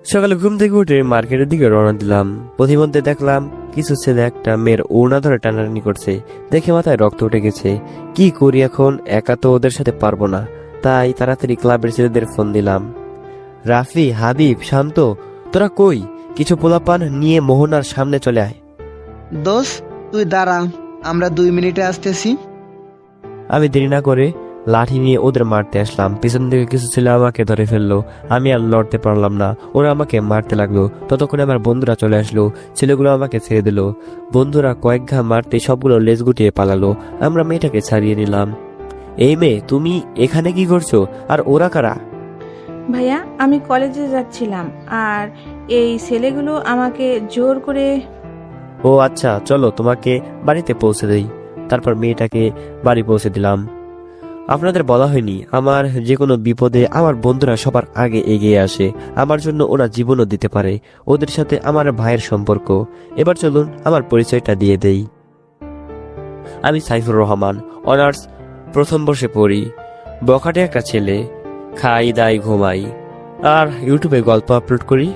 সকালে ঘুম থেকে উঠে মার্কেটের দিকে রওনা দিলাম। পথিমধ্যে দেখলাম কিছু ছেলে একটা মেয়ের ওড়না ধরে টানাটানি করছে। দেখে মাথায় রক্ত উঠে গেছে। কি করি এখন, একা তো ওদের সাথে পারবো না। তাই তাড়াতাড়ি ক্লাবের ছেলেদের ফোন দিলাম। রাফি, হাবিব, শান্ত, তোরা কই? কিছু পোলাপান নিয়ে মোহনার সামনে চলে আয়। দোস্ত তুই দাঁড়া, আমরা 2 মিনিটে আসতেছি। আমি দেরি না করে লাঠি নিয়ে ওদের মারতে আসলাম। পিছন থেকে কিছু ছেলে আমাকে ধরে ফেললো। আমি আর লড়তে পারলাম না, ওরা আমাকে মারতে লাগলো। ততক্ষণে আমার বন্ধুরা চলে আসলো। ছেলেগুলো আমাকে ছেড়ে দিল। বন্ধুরা কয়েক ঘা মারতে সবগুলো লেজ গুটিয়ে পালালো। আমরা মেয়েটাকে ছাড়িয়ে নিলাম। এই মেয়ে, তুমি এখানে কি করছো? আর ওরা কারা? ভাইয়া, আমি কলেজে যাচ্ছিলাম আর এই ছেলেগুলো আমাকে জোর করে। ও আচ্ছা, চলো তোমাকে বাড়িতে পৌঁছে দেই। তারপর মেয়েটাকে বাড়ি পৌঁছে দিলাম। আপনাদের বলা হয়নি, আমার যে কোনো বিপদে আমার বন্ধুরা সবার আগে এগিয়ে আসে। আমার জন্য ওরা জীবনও দিতে পারে। ওদের সাথে আমার ভাইয়ের সম্পর্ক। এবার চলুন আমার পরিচয়টা দিয়ে দেই। আমি সাইফুর রহমান, অনার্স প্রথম বর্ষে পড়ি। বখাটে একটা ছেলে, খাই দাই ঘুমাই আর ইউটিউবে গল্প আপলোড করি।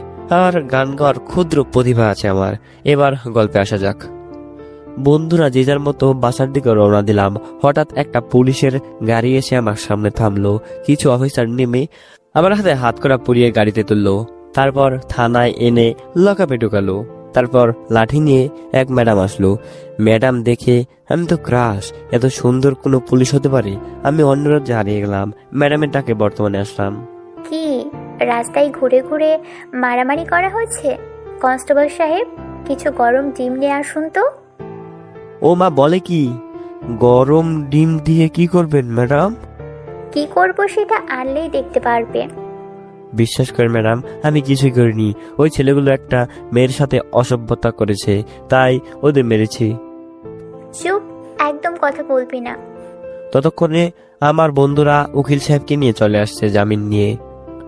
আর গান গাওয়ার ক্ষুদ্র প্রতিভা আছে আমার। এবার গল্পে আসা যাক। বন্ধুরা যে যার মতো বাসার দিকে রওনা দিলাম। হঠাৎ একটা পুলিশের গাড়ি এসে আমার সামনে থামলো। কিছু অফিসার নেমে আমার হাতে হাত করা পুড়িয়ে গাড়িতে তুললো। তারপর থানায় এনে লকআপে ঢুকালো। তারপর লাঠি নিয়ে এক ম্যাডাম আসলো। ম্যাডাম দেখে আমি তো ক্রাশ, এত সুন্দর কোনো পুলিশ হতে পারে। আমি অন্য রাজ্যে হারিয়ে গেলাম। ম্যাডামের ডাকে বর্তমানে আসলাম। কি রাস্তায় ঘুরে ঘুরে মারামারি করা হচ্ছে? কনস্টেবল সাহেব, কিছু গরম ডিম নিয়ে আসুন তো। ও মা, বলে কি? গরম ডিম দিয়ে কি করবেন ম্যাডাম? কি করব সেটা আনলেই দেখতে পারবে। বিশ্বাস করেন ম্যাডাম, আমি কিছুই করিনি। ওই ছেলেগুলো একটা মেয়ের সাথে অসভ্যতা করেছে, তাই ওদের মেরেছি। চুপ, একদম কথা বলবি না। ততক্ষণে আমার বন্ধুরা উকিল সাহেবকে নিয়ে চলে আসছে জামিন নিয়ে।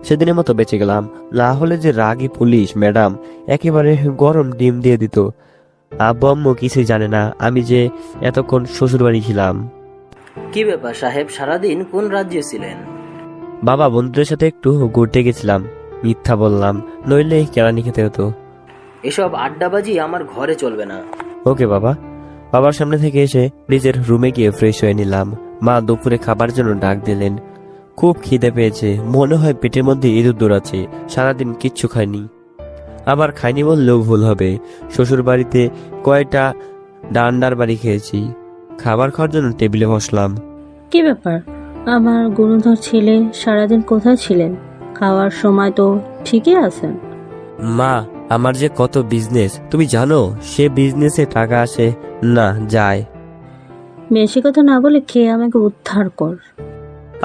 সেদিনের মতো বেঁচে গেলাম। না হলে যে রাগী পুলিশ ম্যাডাম একেবারে গরম ডিম দিয়ে দিত। আব্বু আম্মু কিছুই জানে না আমি যে এতক্ষণ শ্বশুর বাড়ি ছিলাম। কি ব্যাপার সাহেব, সারাদিন কোন রাজ্যে ছিলেন? বাবা, বন্ধুদের সাথে একটু ঘুরতে গেছিলাম। মিথ্যা বললাম, নইলে কেরানি খেতে হতো। এসব আড্ডাবাজি আমার ঘরে চলবে না। ওকে বাবা। বাবার সামনে থেকে এসে নিজের রুমে গিয়ে ফ্রেশ হয়ে নিলাম। মা দুপুরে খাবার জন্য ডাক দিলেন। খুব খিদে পেয়েছে, মনে হয় পেটের মধ্যে ইঁদুর দৌড়াচ্ছে। সারাদিন কিচ্ছু খাইনি। আবার খাইনি বললেও ভুল হবে। শ্বশুর বাড়িতে কয়টা ডান্ডার বাড়ি খেয়েছি। খাবার খাওয়ার জন্য টেবিলে বসলাম। কি ব্যাপার, আমার গুণধর ছেলে সারাদিন কোথায় ছিলেন? খাওয়ার সময় তো ঠিকই আছেন। মা, আমার যে কত বিজনেস তুমি জানো? সে বিজনেসে টাকা আসে না যায়। বেশি কথা না বলে খেয়ে আমাকে উদ্ধার কর।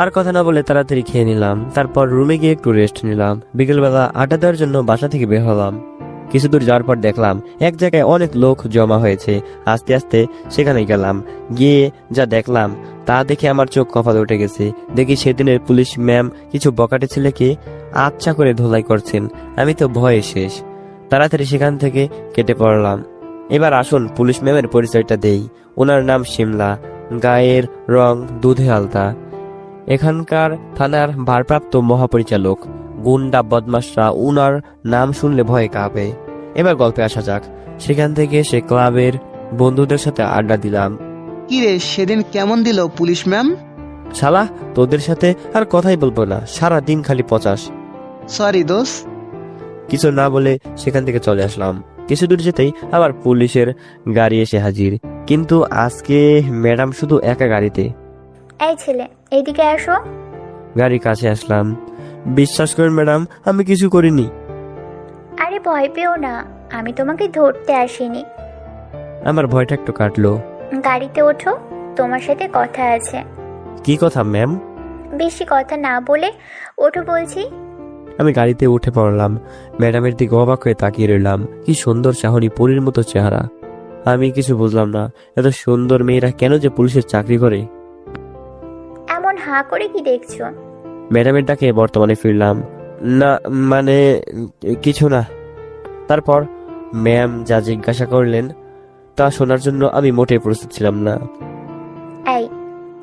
আর কথা না বলে তাড়াতাড়ি খেয়ে নিলাম। তারপর রুমে গিয়ে একটু রেস্ট নিলাম। বিকেলবেলা আড্ডা দেওয়ার জন্য বাসা থেকে বের হলাম। কিছু দূর যাওয়ার পর দেখলাম এক জায়গায় অনেক লোক জমা হয়েছে। আস্তে আস্তে সেখানে গেলাম। গিয়ে যা দেখলাম তা দেখে আমার চোখ কপালে উঠে গেছে। দেখি সেদিনের পুলিশ ম্যাম কিছু বকাটে ছেলেকে আচ্ছা করে ধোলাই করছেন। আমি তো ভয়ে শেষ। তাড়াতাড়ি সেখান থেকে কেটে পড়লাম। এবার আসুন পুলিশ ম্যামের পরিচয়টা দেই। ওনার নাম শিমলা, গায়ের রং দুধে আলতা, এখানকার থানার ভারপ্রাপ্ত মহাপরিচালক। গুন্ডা বদমাশরা উনার নাম শুনলে ভয়ে কাঁপে। এবার গল্পে আসা যাক। সেখান থেকে সে ক্লাবের বন্ধুদের সাথে আড্ডা দিলাম। কি রে, সেদিন কেমন দিল পুলিশ ম্যাম? শালা, তোদের সাথে আর কথাই বলবো না, সারা দিন খালি পচাস। সরি দোস্ত। কিছু না বলে সেখান থেকে চলে আসলাম। কিছু দূর যেতেই আবার পুলিশের গাড়ি এসে হাজির। কিন্তু আজকে ম্যাডাম শুধু একা গাড়িতে। এই ছেলে, এইদিকে আসো। গাড়ির কাছে আসলাম। বিশ্বাস করেন ম্যাডাম, আমি কিছু করিনি। আরে ভয় পেও না, আমি তোমাকে ধরতে আসিনি। আমার ভয়টা একটু কাটলো। গাড়িতে ওঠো, তোমার সাথে কথা আছে। কি কথা ম্যাম? বেশি কথা না বলে ওঠো বলছি। আমি গাড়িতে উঠে পড়লাম। ম্যাডামের দিকে অবাক হয়ে তাকিয়ে রইলাম। কি সুন্দর চাহনি, পরীর মতো চেহারা। আমি কিছু বুঝলাম না, এত সুন্দর মেয়েরা কেন যে পুলিশের চাকরি করে। এমন হাঁ করে কি দেখছো? ম্যাডামের ডাকে বর্তমানে ফিরলাম। না মানে কিছু না। তারপর ম্যাম যা জিজ্ঞাসা করলেন তা শোনার জন্য আমি মোটেই প্রস্তুত ছিলাম না। এই,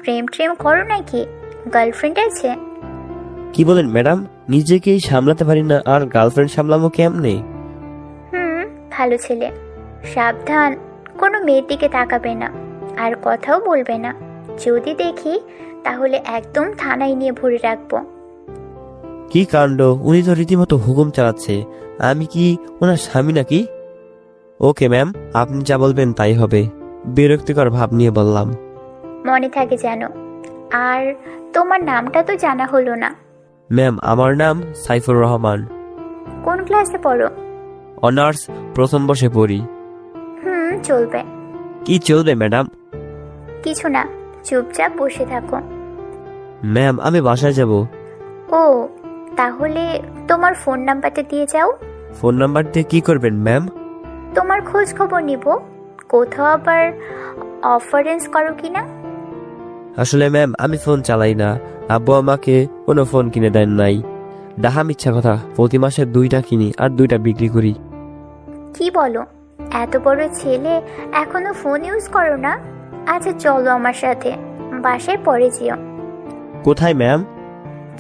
প্রেম ট্রেম করো নাকি? গার্লফ্রেন্ড আছে? কি বলেন ম্যাডাম, নিজেকেই সামলাতে পারি না আর গার্লফ্রেন্ড সামলামো কেমনে? ভালো ছেলে, সাবধান, কোনো মেয়ের দিকে তাকাবে না আর কথাও বলবে না। যদি দেখি তাহলে একদম থানায় নিয়ে ভরে রাখবো। কি কাণ্ড, উনি তো রীতিমতো হুকুম চালাচ্ছে। আমি কি ওনার স্বামী নাকি? ওকে ম্যাম, আপনি যা বলবেন তাই হবে, বিরক্তিকর ভাব নিয়ে বললাম। মনে থাকে যেন। আর তোমার নামটা তো জানা হলো না। ম্যাম, আমার নাম সাইফুর রহমান। কোন ক্লাসে পড়ো? অনার্স প্রথম বর্ষে পড়ি। চলবে। কি চলবে ম্যাডাম? কিছু না, চুপচাপ বসে থাকো। ম্যাম, আমি বাসায় যাব। ও, তাহলে তোমার ফোন নাম্বারটা দিয়ে যাও। ফোন নাম্বার দিয়ে কি করবেন ম্যাম? তোমার খোঁজ খবর নিব, কোথাও আবার অফারেন্স করো কিনা। আসলে ম্যাম, আমি ফোন চালাই না, আব্বু আমাকে কোনো ফোন কিনে দেন নাই। ডাহা মিথ্যা কথা, প্রতি মাসে 2টা কিনি আর 2টা বিক্রি করি। কি বলো, এত বড় ছেলে এখনো ফোন ইউজ করো না? আচ্ছা চলো আমার সাথে, বাসায় পরে যেও। কোথায় ম্যাম?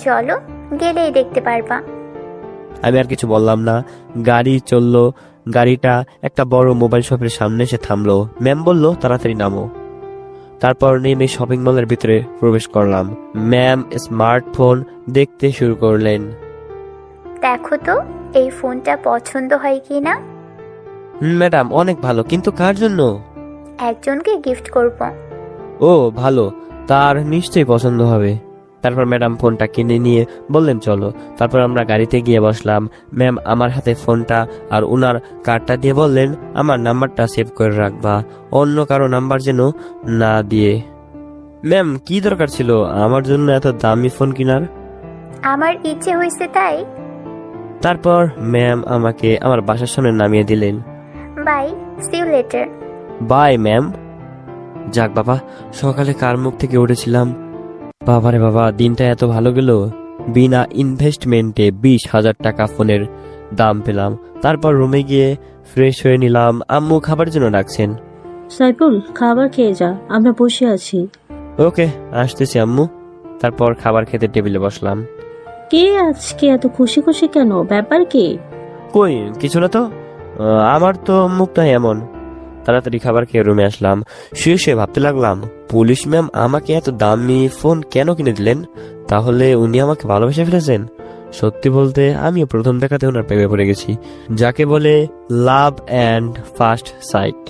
চলো, গেলেই দেখতে পারবা। আমি আর কিছু বললাম না, গাড়ি চললো। গাড়িটা একটা বড় মোবাইল শপের সামনে এসে থামলো। ম্যাম বলল তাড়াতাড়ি নামো। তারপর নেমে শপিং মলের ভিতরে প্রবেশ করলাম। ম্যাম স্মার্টফোন দেখতে শুরু করলেন। দেখো তো এই ফোনটা পছন্দ হয় কি না। ম্যাডাম, অনেক ভালো, কিন্তু কার জন্য? একজনকে গিফট করব। ও ভালো, তার নিশ্চয়ই পছন্দ হবে। তারপর ম্যাডাম ফোনটা কিনে নিয়ে বললেন চলো। তারপর আমরা গাড়িতে গিয়ে বসলাম। ম্যাম আমার হাতে ফোনটা আর উনার কার্ডটা দিয়ে বললেন আমার নাম্বারটা সেভ করে রাখবা, অন্য কারো নাম্বার যেন না দিয়ে। ম্যাম, কি দরকার ছিল আমার জন্য এত দামি ফোন কেনার? আমার ইচ্ছে হয়েছে তাই। তারপর ম্যাম আমাকে আমার বাসার সামনে নামিয়ে দিলেন। Bye, see you later. Bye ma'am. যাক বাবা, সকালে কার মুখ থেকে উঠেছিলাম। বাবারে বাবা, দিনটা এত ভালো গেল। বিনা ইনভেস্টমেন্টে 20,000 টাকা ফোনের দাম পেলাম। তারপর রুমে গিয়ে ফ্রেশ হয়ে নিলাম। আম্মু খাবার জন্য ডাকছেন। সাইফুল, খাবার খেয়ে যা, আমরা বসে আছি। ওকে, আসতেছি আম্মু। তারপর খাবার খেতে টেবিলে বসলাম। কে আজকে এত খুশি খুশি কেন, ব্যাপার কি? কই কিছু না তো, আমার তো মুখটা এমন। তাড়াতাড়ি খাবার খেয়ে রুমে আসলাম। শুয়ে শুয়ে ভাবতে লাগলাম, পুলিশ ম্যাম আমাকে এত দামি ফোন কেন কিনে দিলেন? তাহলে উনি আমাকে ভালোবেসে ফেলেছেন? সত্যি বলতে আমিও প্রথম দেখাতে ওনার প্রেমে পড়ে গেছি, যাকে বলে লাভ অ্যান্ড ফার্স্ট সাইট,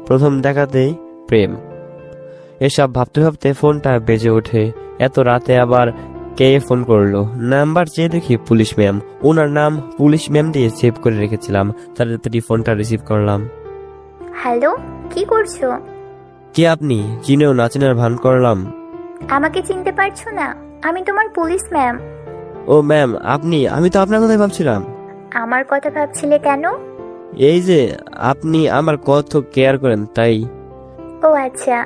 প্রথম দেখাতেই প্রেম। এসব ভাবতে ভাবতে ফোনটা বেজে ওঠে। এত রাতে আবার কে ফোন করলো? নাম্বার চেয়ে দেখি পুলিশ ম্যাম। ওনার নাম পুলিশ ম্যাম দিয়ে সেভ করে রেখেছিলাম। তাড়াতাড়ি ফোনটা রিসিভ করলাম। হ্যালো, কি করছো? কে আপনি? চিনেও না চেনার ভান করলাম। আমাকে চিনতে পারছো না? আমি তোমার পুলিশ ম্যাম। ও ম্যাম, আপনি? আমি তো আপনার কথাই ভাবছিলাম। আমার কথা ভাবছিলে কেন? এই যে আপনি আমার কত কেয়ার করেন তাই। ও আচ্ছা,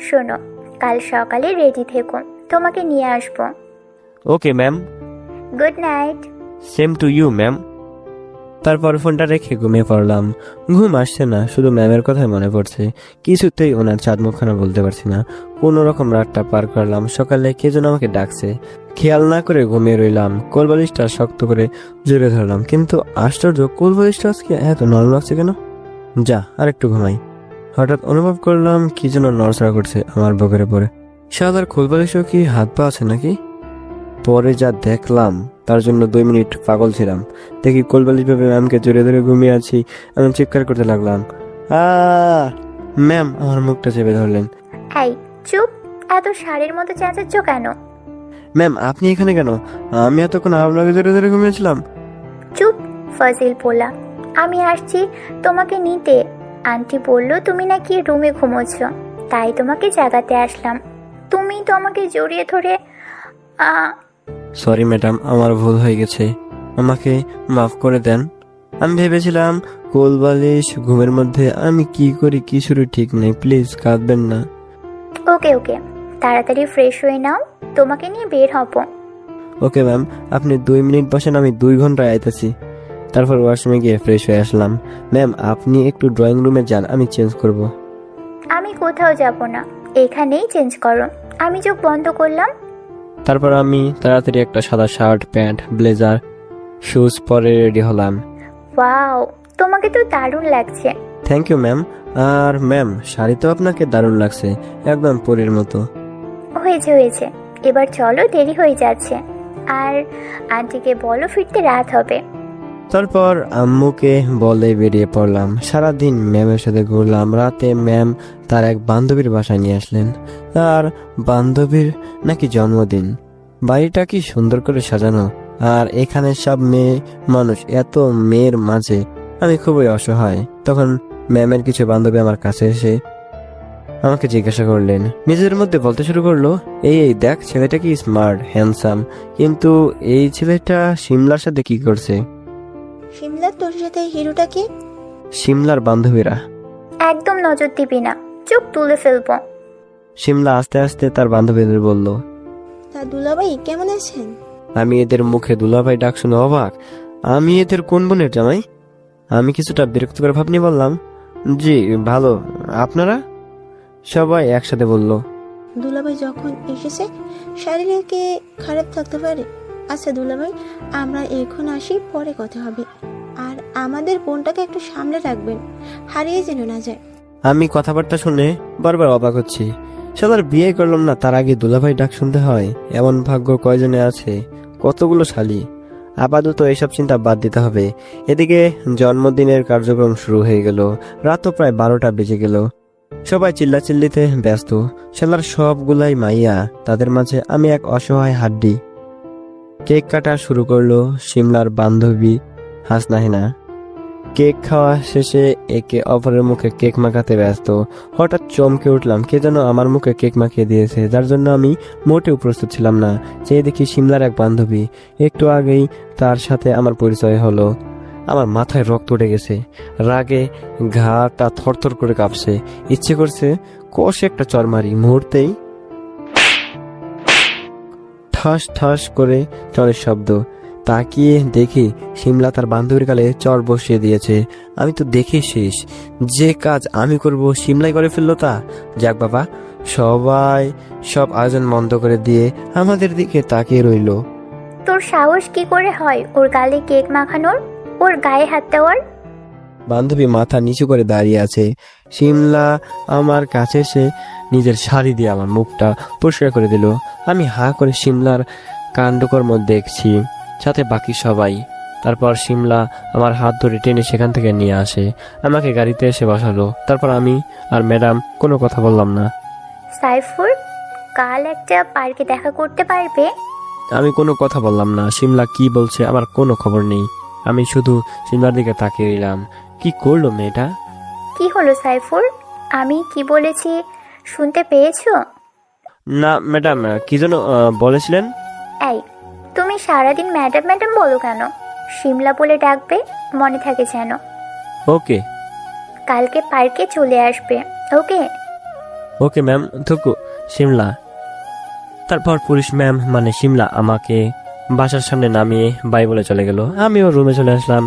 শোনো, কাল সকালে রেডি থেকো, তোমাকে নিয়ে আসবো। Okay ma'am. Good night. Same to you ma'am. তারপর ফোনটা রেখে ঘুমিয়ে পড়লাম। ঘুম আসছে না, শুধু ম্যামের কথাই মনে পড়ছে। কিছুতেই ওনার চাঁদ মুখখানা বলতে পারছি না। কোনো রকম রাতটা পার করলাম। সকালে কে যেন আমাকে ডাকছে, খেয়াল না করে ঘুমিয়ে রইলাম। কোলবালিশটা শক্ত করে জোরে ধরলাম, কিন্তু আশ্চর্য, কোলবালিশটা আজকে এত নরম লাগছে কেন? যা আর একটু ঘুমাই। হঠাৎ অনুভব করলাম কি যেন নড়াচড়া করছে আমার বুকের উপরে। সাদার কোলবালিশও কি হাত পা আছে নাকি? পরে যা দেখলাম তার জন্য 2 মিনিট পাগল ছিলাম। দেখি কোলবালিশ ভেবে ম্যামকে জড়িয়ে ধরে ঘুমিয়ে আছি। আমি চিৎকার করতে লাগলাম, ম্যাম আমার মুখটা চেপে ধরলেন। এই চুপ, এত শাড়ির মতো চেঁচাচ্ছ কেন? ম্যাম আপনি এখানে কেন? আমি এতক্ষণ আপনাকে জড়িয়ে ধরে ঘুমিয়েছিলাম। চুপ ফাজিল পোলা, আমি আসছি তোমাকে নিতে। আন্টি বলল তুমি নাকি রুমে ঘুমোচ্ছ, তাই তোমাকে জাগাতে আসলাম। তুমি তো আমাকে জড়িয়ে ধরে সরি ম্যাডাম, আমার ভুল হয়ে গেছে, আমাকে মাফ করে দেন। আমি ভেবেছিলাম কোলবালিশ ঘুমের মধ্যে আমি কি করি কি শুরু ঠিক নেই, প্লিজ কাঁদবেন না। ওকে ওকে, তাড়াতাড়ি ফ্রেশ হয়ে নাও, তোমাকে নিয়ে বের হব। ওকে ম্যাম, আপনি 2 মিনিট বসেন, আমি 2 ঘন্টায় আইতেছি। তারপর ওয়াশরুমে গিয়ে ফ্রেশ হয়ে আসলাম। ম্যাম আপনি একটু ড্রয়িং রুমে যান, আমি চেঞ্জ করব। আমি কোথাও যাব না, এখানেই চেঞ্জ করো। আমি চোখ বন্ধ করলাম। তারপর আমি তাড়াতাড়ি একটা সাদা শার্ট, প্যান্ট, ব্লেজার, শুজ পরে রেডি হলাম। ওয়াও, তোমাকে তো দারুণ লাগছে। Thank you ma'am. আর ম্যাম, শাড়ি তো আপনাকে দারুণ লাগছে, একদম পরীর মতো। হয়েছে হয়েছে, এবার চলো, দেরি হয়ে যাচ্ছে। আর আন্টিকে বলো ফিরতে রাত হবে। তারপর আম্মুকে বলে বেরিয়ে পড়লাম। সারাদিন ম্যামের সাথে ঘুরলাম। রাতে ম্যাম তার এক বান্ধবীর বাসায় নিয়ে আসলেন। তার বান্ধবীর নাকি জন্মদিন। বাড়িটা কি সুন্দর করে সাজানো, আর এখানে সব মেয়ে মানুষ। এত মেয়ের মাঝে আমি খুবই অসহায়। তখন ম্যামের কিছু বান্ধবী আমার কাছে এসে আমাকে জিজ্ঞাসা করলেন, নিজেদের মধ্যে বলতে শুরু করলো, এই দেখ, ছেলেটা কি স্মার্ট, হ্যান্ডসাম, কিন্তু এই ছেলেটা শিমলার সাথে কি করছে? শিমলা, তোর সাথে হিরোটাকে? শিমলার বান্ধবীরা। একদম নজর দিবি না, চোখ তুলে ফেলবো। শিমলা আস্তে আস্তে তার বান্ধবীদের বলল। তা দুলাভাই কেমন আছেন? আমি এদের মুখে দুলাভাই ডাক শুনে অবাক। আমি এদের কোন বোনের জামাই? আমি কিছুটা বিরক্ত করে ভাব নিয়ে বললাম, জি ভালো, আপনারা? সবাই একসাথে বলল, দুলাভাই যখন এসেছে শারীরিক কি খারাপ থাকতে পারে? আচ্ছা দুলাভাই, আমরা এখন আসি, পরে কথা হবে। আর আমাদের বোনটাকে একটু সামলে রাখবেন, হারিয়ে যেন না যায়। আমি কথাবার্তা শুনে বারবার অবাক হচ্ছি। শালার বিয়ে করলাম না, তার আগে দুলাভাই ডাক শুনতে হয়? এমন ভাগ্য কয়জনে আছে? কতগুলো শালি। আপাতত এসব চিন্তা বাদ দিতে হবে। এদিকে জন্মদিনের কার্যক্রম শুরু হয়ে গেল। রাতও প্রায় 12টা বেজে গেল। সবাই চিল্লাচিল্লিতে ব্যস্ত। শালার সবগুলাই মাইয়া, তাদের মাঝে আমি এক অসহায় হাড্ডি। কেক কাটা শুরু করলো শিমলার বান্ধবী হাসনাহিনা। কেক খাওয়া শেষে একে অপরের মুখে কেক মাখাতে ব্যস্ত। হঠাৎ চমকে উঠলাম, কে যেন আমার মুখে কেক মাখিয়ে দিয়েছে, যার জন্য আমি মোটেও প্রস্তুত ছিলাম না। চেয়ে দেখি শিমলার এক বান্ধবী। একটু আগেই তার সাথে আমার পরিচয় হলো। আমার মাথায় রক্ত উঠে গেছে, রাগে ঘাটা থরথর করে কাঁপছে। ইচ্ছে করছে কষে একটা চর মারি। মুহূর্তেই ঠাস ঠাস করে চরের শব্দ। তাকিয়ে দেখি শিমলা তার বান্ধবীর গালে চর বসিয়ে দিয়েছে। আমি তো দেখে শেষ। যে কাজ আমি করব শিমলাই করে ফেললো তা। যাক বাবা, সবাই সব আয়োজন বন্ধ করে দিয়ে আমাদের দিকে তাকিয়ে রইল। তোর সাহস কি করে হয় ওর গালে কেক মাখানোর, ওর গায়ে হাত দেওয়ার? বান্ধবী মাথা নিচু করে দাঁড়িয়ে আছে। শিমলা আমার কাছে এসে নিজের শাড়ি দিয়ে আমার মুখটা পরিষ্কার করে দিল। আমি হা করে শিমলার কাণ্ডকর্ম দেখছি, সাথে বাকি সবাই। তারপর শিমলা আমার হাত ধরে টেনে সেখান থেকে নিয়ে আসে, আমাকে গাড়িতে এসে বসালো। তারপর আমি আর ম্যাডাম কোনো কথা বললাম না। সাইফুল, কাল একটা পার্কে দেখা করতে পারবে? আমি কোনো কথা বললাম না। শিমলা কি বলছে আমার কোনো খবর নেই। আমি শুধু শিমলার দিকে তাকিয়ে রইলাম। কি করলো মেয়েটা? কি হলো সাইফুল, আমি কি বলেছি শুনতে পেয়েছো? না ম্যাডাম, কি যেন বলেছিলেন? এই, তুমি সারাদিন ম্যাডাম ম্যাডাম বলো কেন? শিমলা বলে ডাকবে, মনে থাকে যেন। ওকে। কালকে পার্কে চলে আসবে, ওকে? Okay ma'am. থুকু শিমলা। তারপর পুলিশ ম্যাম মানে শিমলা আমাকে বাসার সামনে নামিয়ে বাই বলে চলে গেল। আমিও রুমে চলে আসলাম।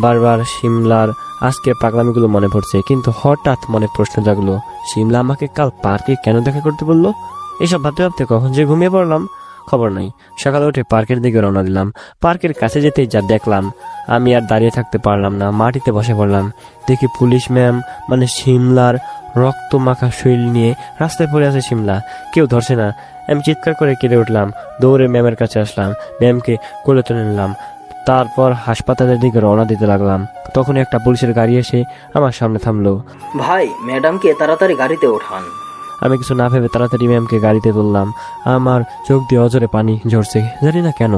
বারবার শিমলার আজকের পাগলামিগুলো মনে পড়ছে, কিন্তু হঠাৎ মনে প্রশ্ন জাগলো, শিমলা আমাকে কাল পার্কে কেন দেখা করতে বললো? এসব ভাবতে ভাবতে কখন যে ঘুমিয়ে পড়লাম খবর নাই। সকালে উঠে পার্কের দিকে রওনা দিলাম। পার্কের কাছে যেতেই যা দেখলাম, আমি আর দাঁড়িয়ে থাকতে পারলাম না, মাটিতে বসে পড়লাম। দেখি পুলিশ ম্যাম মানে শিমলার রক্ত মাখা শরীর নিয়ে রাস্তায় পড়ে আছে শিমলা। কেউ ধরছে না। আমি চিৎকার করে কেঁদে উঠলাম। দৌড়ে ম্যামের কাছে আসলাম, ম্যামকে কোলে তুলে নিলাম। তারপর হাসপাতালের দিকে রওনা দিতে লাগলাম। তখন একটা পুলিশের গাড়ি এসে আমার সামনে থামলো। ভাই, ম্যাডামকে তাড়াতাড়ি গাড়িতে ওঠান। আমি কিছু না ভেবে তাড়াতাড়ি ম্যামকে গাড়িতে তুললাম। আমার চোখ দিয়ে অজরে পানি ঝরছে, জানি না কেন।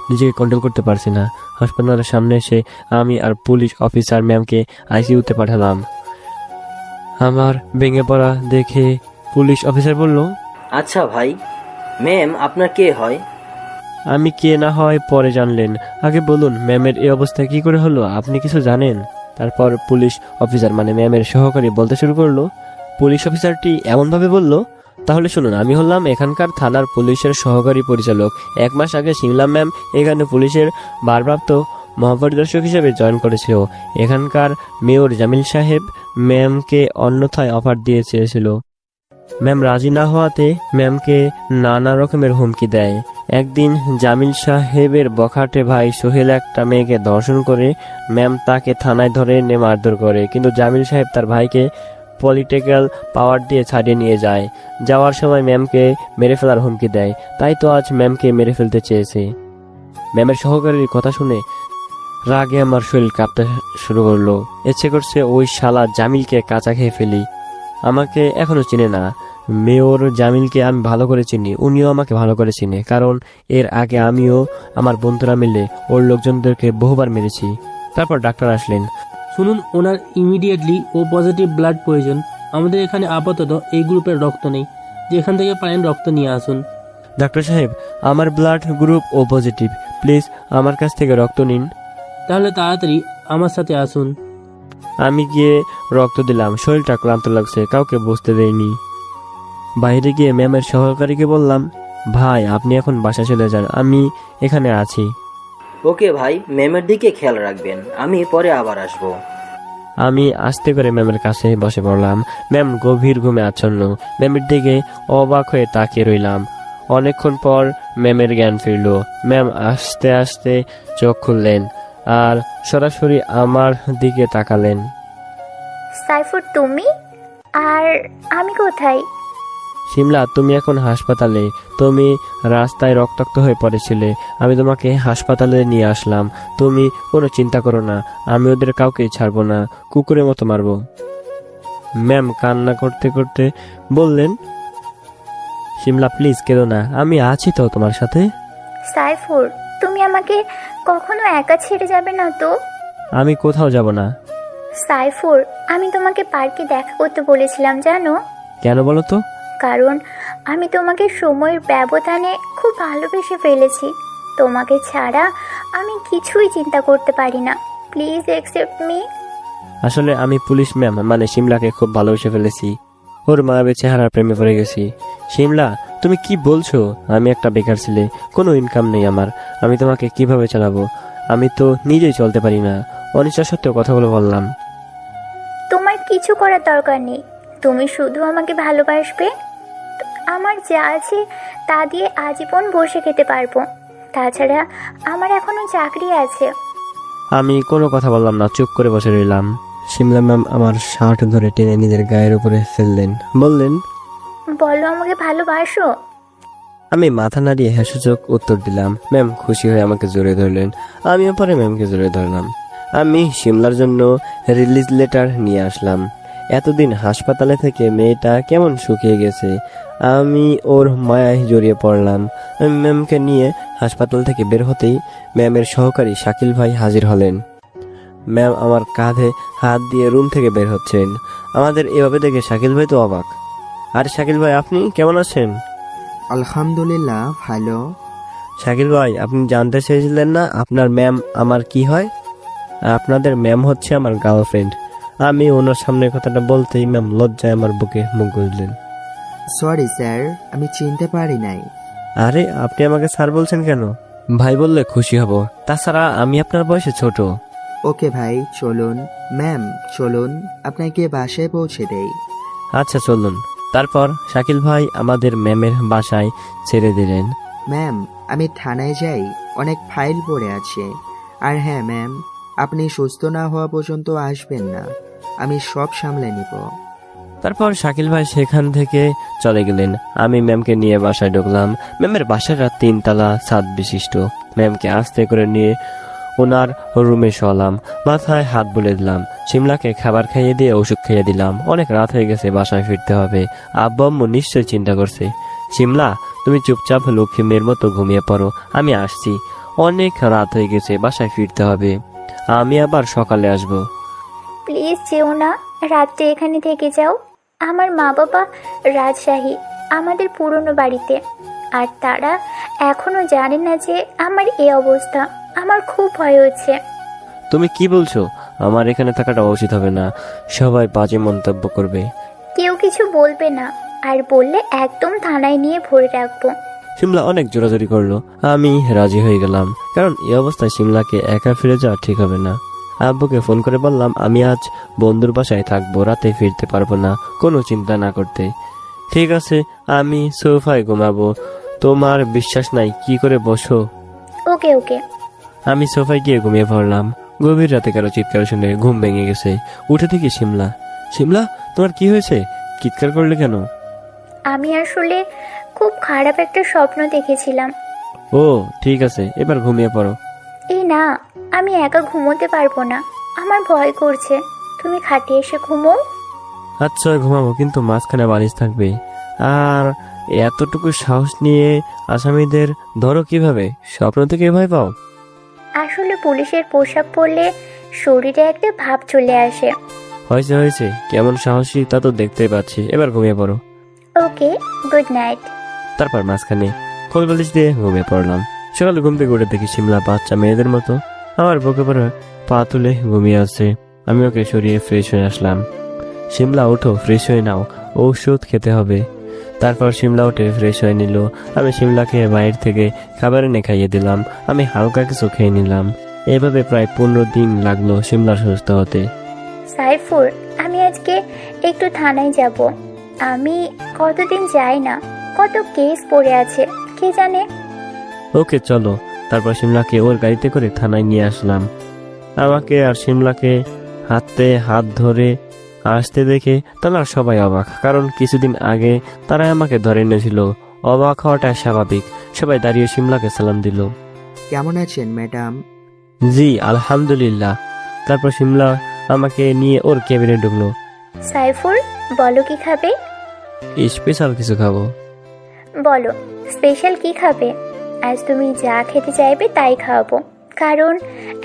নিজেকে কন্ট্রোল করতে পারছি না। হাসপাতালের সামনে এসে আমি আর পুলিশ অফিসার ম্যামকে আইসিইউতে পাঠালাম। আমার ভেঙে পড়া দেখে পুলিশ অফিসার বলল, আচ্ছা ভাই, ম্যাম আপনার কে হয়? আমি কে না হয় পরে জানলেন, আগে বলুন ম্যামের এই অবস্থা কি করে হলো, আপনি কিছু জানেন? তারপর পুলিশ অফিসার মানে ম্যামের সহকারী বলতে শুরু করলো। পুলিশ অফিসারটি এমনভাবে বলল, তাহলে শুনুন, আমি হলাম এখানকার থানার পুলিশের সহকারী পরিচালক। 1 মাস আগে শিমলা ম্যাম এখানে পুলিশের ভারপ্রাপ্ত মহাপরিদর্শক হিসেবে জয়েন করেছিল। এখানকার মেয়র জামিল সাহেব ম্যামকে অন্যথায় অফার দিয়ে চেয়েছিল। ম্যাম রাজি না হওয়াতে ম্যামকে নানা রকমের হুমকি দেয়। একদিন জামিল সাহেবের বখাটে ভাই সোহেল একটা মেয়েকে ধর্ষণ করে ম্যাম তাকে থানায় ধরে এনে মারধর করে, কিন্তু জামিল সাহেব তার ভাইকে পলিটিক্যাল পাওয়ার দিয়ে ছাড়িয়ে নিয়ে যায়। যাওয়ার সময় ম্যামকে মেরে ফেলার হুমকি দেয়, তাই তো আজ ম্যামকে মেরে ফেলতে চেয়েছে। ম্যামের সহকারীর কথা শুনে রাগে আমার শরীর কাঁপতে শুরু করলো। ইচ্ছে করছে ওই শালা জামিলকে কাঁচা খেয়ে ফেলি। আমাকে এখনো চিনে না, মেয়র জামিলকে আমি ভালো করে চিনি, উনিও আমাকে ভালো করে চিনে, কারণ এর আগে আমিও আমার বন্ধুরা মিলে ওর লোকজনদেরকে বহুবার মেরেছি। তারপর ডাক্তার আসলেন। শুনুন, ওনার ইমিডিয়েটলি ও পজিটিভ ব্লাড প্রয়োজন। আমাদের এখানে আপাতত এই গ্রুপের রক্ত নেই, যেখান থেকে পারেন রক্ত নিয়ে আসুন। ডাক্তার সাহেব, আমার blood group O positive, please আমার কাছ থেকে রক্ত নিন। তাহলে তাড়াতাড়ি আমার সাথে আসুন। আমি গিয়ে রক্ত দিলাম। শরীরটা ক্লান্ত লাগছে, কাউকে বুঝতে দেয়নি। বাইরে গিয়ে ম্যামের সহকারীকে বললাম, ভাই আপনি এখন বাসা চলে যান, আমি এখানে আছি। ওকে ভাই, ম্যামের দিকে খেয়াল রাখবেন, আমি পরে আবার আসবো। আমি আস্তে করে ম্যামের কাছে বসে পড়লাম। ম্যাম গভীর ঘুমে আচ্ছন্ন। ম্যামের দিকে অবাক হয়ে তাকিয়ে রইলাম। অনেকক্ষণ পর ম্যামের জ্ঞান ফিরল। ম্যাম আস্তে আস্তে চোখ খুললেন আর সরাসরি আমার দিকে তাকালেন। সাইফুর, তুমি? আর আমি কোথায়? শিমলা, তুমি এখন হাসপাতালে। তুমি রাস্তায় রক্তাক্ত হয়ে পড়েছিলে, আমি তোমাকে হাসপাতালে নিয়ে আসলাম। তুমি কোনো চিন্তা করো না, আমি ওদের কাউকে ছাড়বো না, কুকুরের মতো মারবো। ম্যাম কান্না করতে করতে বললেন, শিমলা প্লিজ কেঁদো না, আমি আছি তো তোমার সাথে। সাইফুর, তুমি আমাকে কখনো একা ছেড়ে যাবে না তো? আমি কোথাও যাব না। সাইফুর, আমি তোমাকে পার্কে দেখা করতে বলেছিলাম জানো? কেন বলো তো? কারণ আমি তোমাকে সময়ের ব্যবধানে খুব ভালোবেসে ফেলেছি। তোমাকে ছাড়া আমি কিছুই চিন্তা করতে পারি না। Please accept me. আসলে আমি পুলিশ ম্যাম, মানে শিমলাকে খুব ভালোবেসে ফেলেছি। ওর মায়াবী চেহারার প্রেমে পড়ে গেছি। শিমলা, তুমি কি বলছো? আমি একটা বেকার ছেলে, কোনো ইনকাম নেই আমার, আমি তোমাকে কিভাবে চালাবো? আমি তো নিজেই চলতে পারি না। অনিচ্ছা সত্ত্বেও কথাগুলো বললাম। তোমার কিছু করার দরকার নেই, তুমি শুধু আমাকে ভালোবাসবে। আমার যা আছে তা দিয়ে আজীবন বসে খেতে পারবো। তাছাড়া আমার এখনো চাকরি আছে। আমি কোনো কথা বললাম না, চুপ করে বসে রইলাম। শিমলা ম্যাম আমার শার্ট ধরে টেনে নিজের গায়ের উপরে ফেললেন, বললেন, বলো আমাকে ভালোবাসো। আমি মাথা নাড়িয়ে হেসেচোখ উত্তর দিলাম। ম্যাম খুশি হয়ে আমাকে জড়িয়ে ধরলেন, আমিও পরে ম্যামকে জড়িয়ে ধরলাম। আমি শিমলার জন্য রিলিজ লেটার নিয়ে আসলাম। এতদিন হাসপাতালে থেকে মেয়েটা কেমন শুকিয়ে গেছে, আমি ওর মায়ায় জড়িয়ে পড়লাম। ম্যামকে নিয়ে হাসপাতাল থেকে বের হতেই ম্যামের সহকারী শাকিল ভাই হাজির হলেন। ম্যাম আমার কাঁধে হাত দিয়ে রুম থেকে বের হচ্ছেন। আমাদের এভাবে দেখে শাকিল ভাই তো অবাক। আর শাকিল ভাই, আপনি কেমন আছেন? আলহামদুলিল্লাহ ভালো। শাকিল ভাই, আপনি জানতে চেয়েছিলেন না আপনার ম্যাম আমার কি হয়? আপনাদের ম্যাম হচ্ছে আমার গার্লফ্রেন্ড। আমি ওনার সামনে কথাটা বলতেই ম্যাম লজ্জায় আমার বুকে মুখ গুজলেন। সরি স্যার, আমি চিনতে পারি নাই। আরে আপনি আমাকে স্যার বলছেন কেন? ভাই বললে খুশি হব, তাছাড়া আমি আপনার বয়সে ছোট। ওকে ভাই, চলুন। ম্যাম চলুন, আপনাকে বাসায় পৌঁছে দেই। আচ্ছা চলুন। তারপর শাকিল ভাই আমাদের ম্যামের বাসায় ছেড়ে দিলেন। ম্যাম আমি থানায় যাই, অনেক ফাইল পড়ে আছে। আর হ্যাঁ ম্যাম, আপনি সুস্থ না হওয়া পর্যন্ত আসবেন না, আমি সব সামলে নিব। তারপর শাকিল ভাই সেখান থেকে চলে গেলেন। আমি ম্যামকে নিয়ে বাসায় ঢুকলাম। ম্যামের বাসাটা 3 তলা ছাদ বিশিষ্ট। ম্যামকে আস্তে করে নিয়ে ওনার রুমে শোয়ালাম, মাথায় হাত বুলে দিলাম। শিমলাকে খাবার খাইয়ে দিয়ে ওষুধ খাইয়ে দিলাম। অনেক রাত হয়ে গেছে, বাসায় ফিরতে হবে। আব্বু আম্মু নিশ্চয়ই চিন্তা করছে। শিমলা, তুমি চুপচাপ লক্ষ্মী মেয়ের মতো ঘুমিয়ে পড়ো, আমি আসছি। অনেক রাত হয়ে গেছে, বাসায় ফিরতে হবে, আমি আবার সকালে আসব। প্লিজ যেও না, রাত্রে এখানে থেকে যাও। আমার মা বাবা রাজশাহী, আমাদের পুরনো বাড়িতে। আর তারা এখনো জানে না যে আমার এই অবস্থা। আমার খুব ভয় হচ্ছে। তুমি কি বলছো? আমার এখানে থাকাটা উচিত হবে না, সবাই বাজে মন্তব্য করবে। কেউ কিছু বলবে না, আর বললে একদম থানায় নিয়ে ভরে রাখবো। শিমলা অনেক জোরাজোরি করলো। আমি রাজি হয়ে গেলাম, কারণ এই অবস্থায় শিমলাকে একা ফিরে যাওয়া ঠিক হবে না। আব্বুকে ফোন করে বললাম আমি আজ বন্ধুর বাসায় থাকবো, রাতে ফিরতে পারবো না, কোনো চিন্তা না করতে। ঠিক আছে, আমি সোফায় ঘুমাবো। তোমার বিশ্বাস নাই, কি করে বসো। ওকে ওকে। আমি সোফায় গিয়ে ঘুমিয়ে পড়লাম। গভীর রাতে কারো চিৎকার শুনে ঘুম ভেঙে গেছে। উঠে দেখি শিমলা। শিমলা, তোমার কি হয়েছে? চিৎকার করলে কেন? আমি আসলে খুব খারাপ একটা স্বপ্ন দেখেছিলাম। ও ঠিক আছে, এবার ঘুমিয়ে পড়ো। এই না, আমি একা ঘুমোতে পারবো না, আমার ভয় করছে। তুমি খাটে এসে ঘুমো। আচ্ছা ঘুমাবো, কিন্তু মাঝখানে বালিশ থাকবে। আর এতটুকু সাহস নিয়ে আসামিদের ধরো কিভাবে? স্বপ্ন থেকে ভয় পাও? আসলে পুলিশের পোশাক পরলে শরীরে একটা ভাব চলে আসে। হয়েছে হয়েছে, কেমন সাহসী তা তো দেখতেই পাচ্ছি। এবার ঘুমিয়ে পড়ো। ওকে, গুড নাইট। তারপর মাঝখানে খোল বালিশ দিয়ে ঘুমিয়ে পড়লাম। সকালে ঘুম থেকে উঠে দেখি শিমলা বাচ্চা মেয়েদের মতো আমার বুকে পরে পা তুলে ঘুমিয়ে আছে। আমি ওকে সরিয়ে ফ্রেশ হয়ে আসলাম। শিমলা ওঠো, ফ্রেশ হয়ে নাও, ঔষধ খেতে হবে। তারপর শিমলা উঠে ফ্রেশ হয়ে নিল। আমি শিমলাকে বাইরে থেকে খাবার এনে খাইয়ে দিলাম। আমি হালকা কিছু খেয়ে নিলাম। এভাবে প্রায় 15 দিন লাগলো শিমলা সুস্থ হতে। সাইফুর, আমি আজকে একটু থানায় যাব। আমি কতদিন যাই না, কত কেস পড়ে আছে কে জানে। ওকে চলো। তারপর শিমলাকে ওর গাড়িতে করে থানায় নিয়ে আসলাম। আমাকে আর শিমলাকে হাতে হাত ধরে আসতে দেখে তারা সবাই অবাক, কারণ কিছুদিন আগে তারা আমাকে ধরে এনেছিল। অবাক হওয়াটা স্বাভাবিক। সবাই দাঁড়িয়ে শিমলাকে সালাম দিল। কেমন আছেন ম্যাডাম? জি আলহামদুলিল্লাহ। তারপর শিমলা আমাকে নিয়ে ওর কেবিনে ঢুকলো। সাইফুর, বলো কি খাবে? স্পেশাল কিছু খাবো। বলো স্পেশাল কি খাবে? আজ তুমি যা খেতে চাইবে তাই খাওয়াবো, কারণ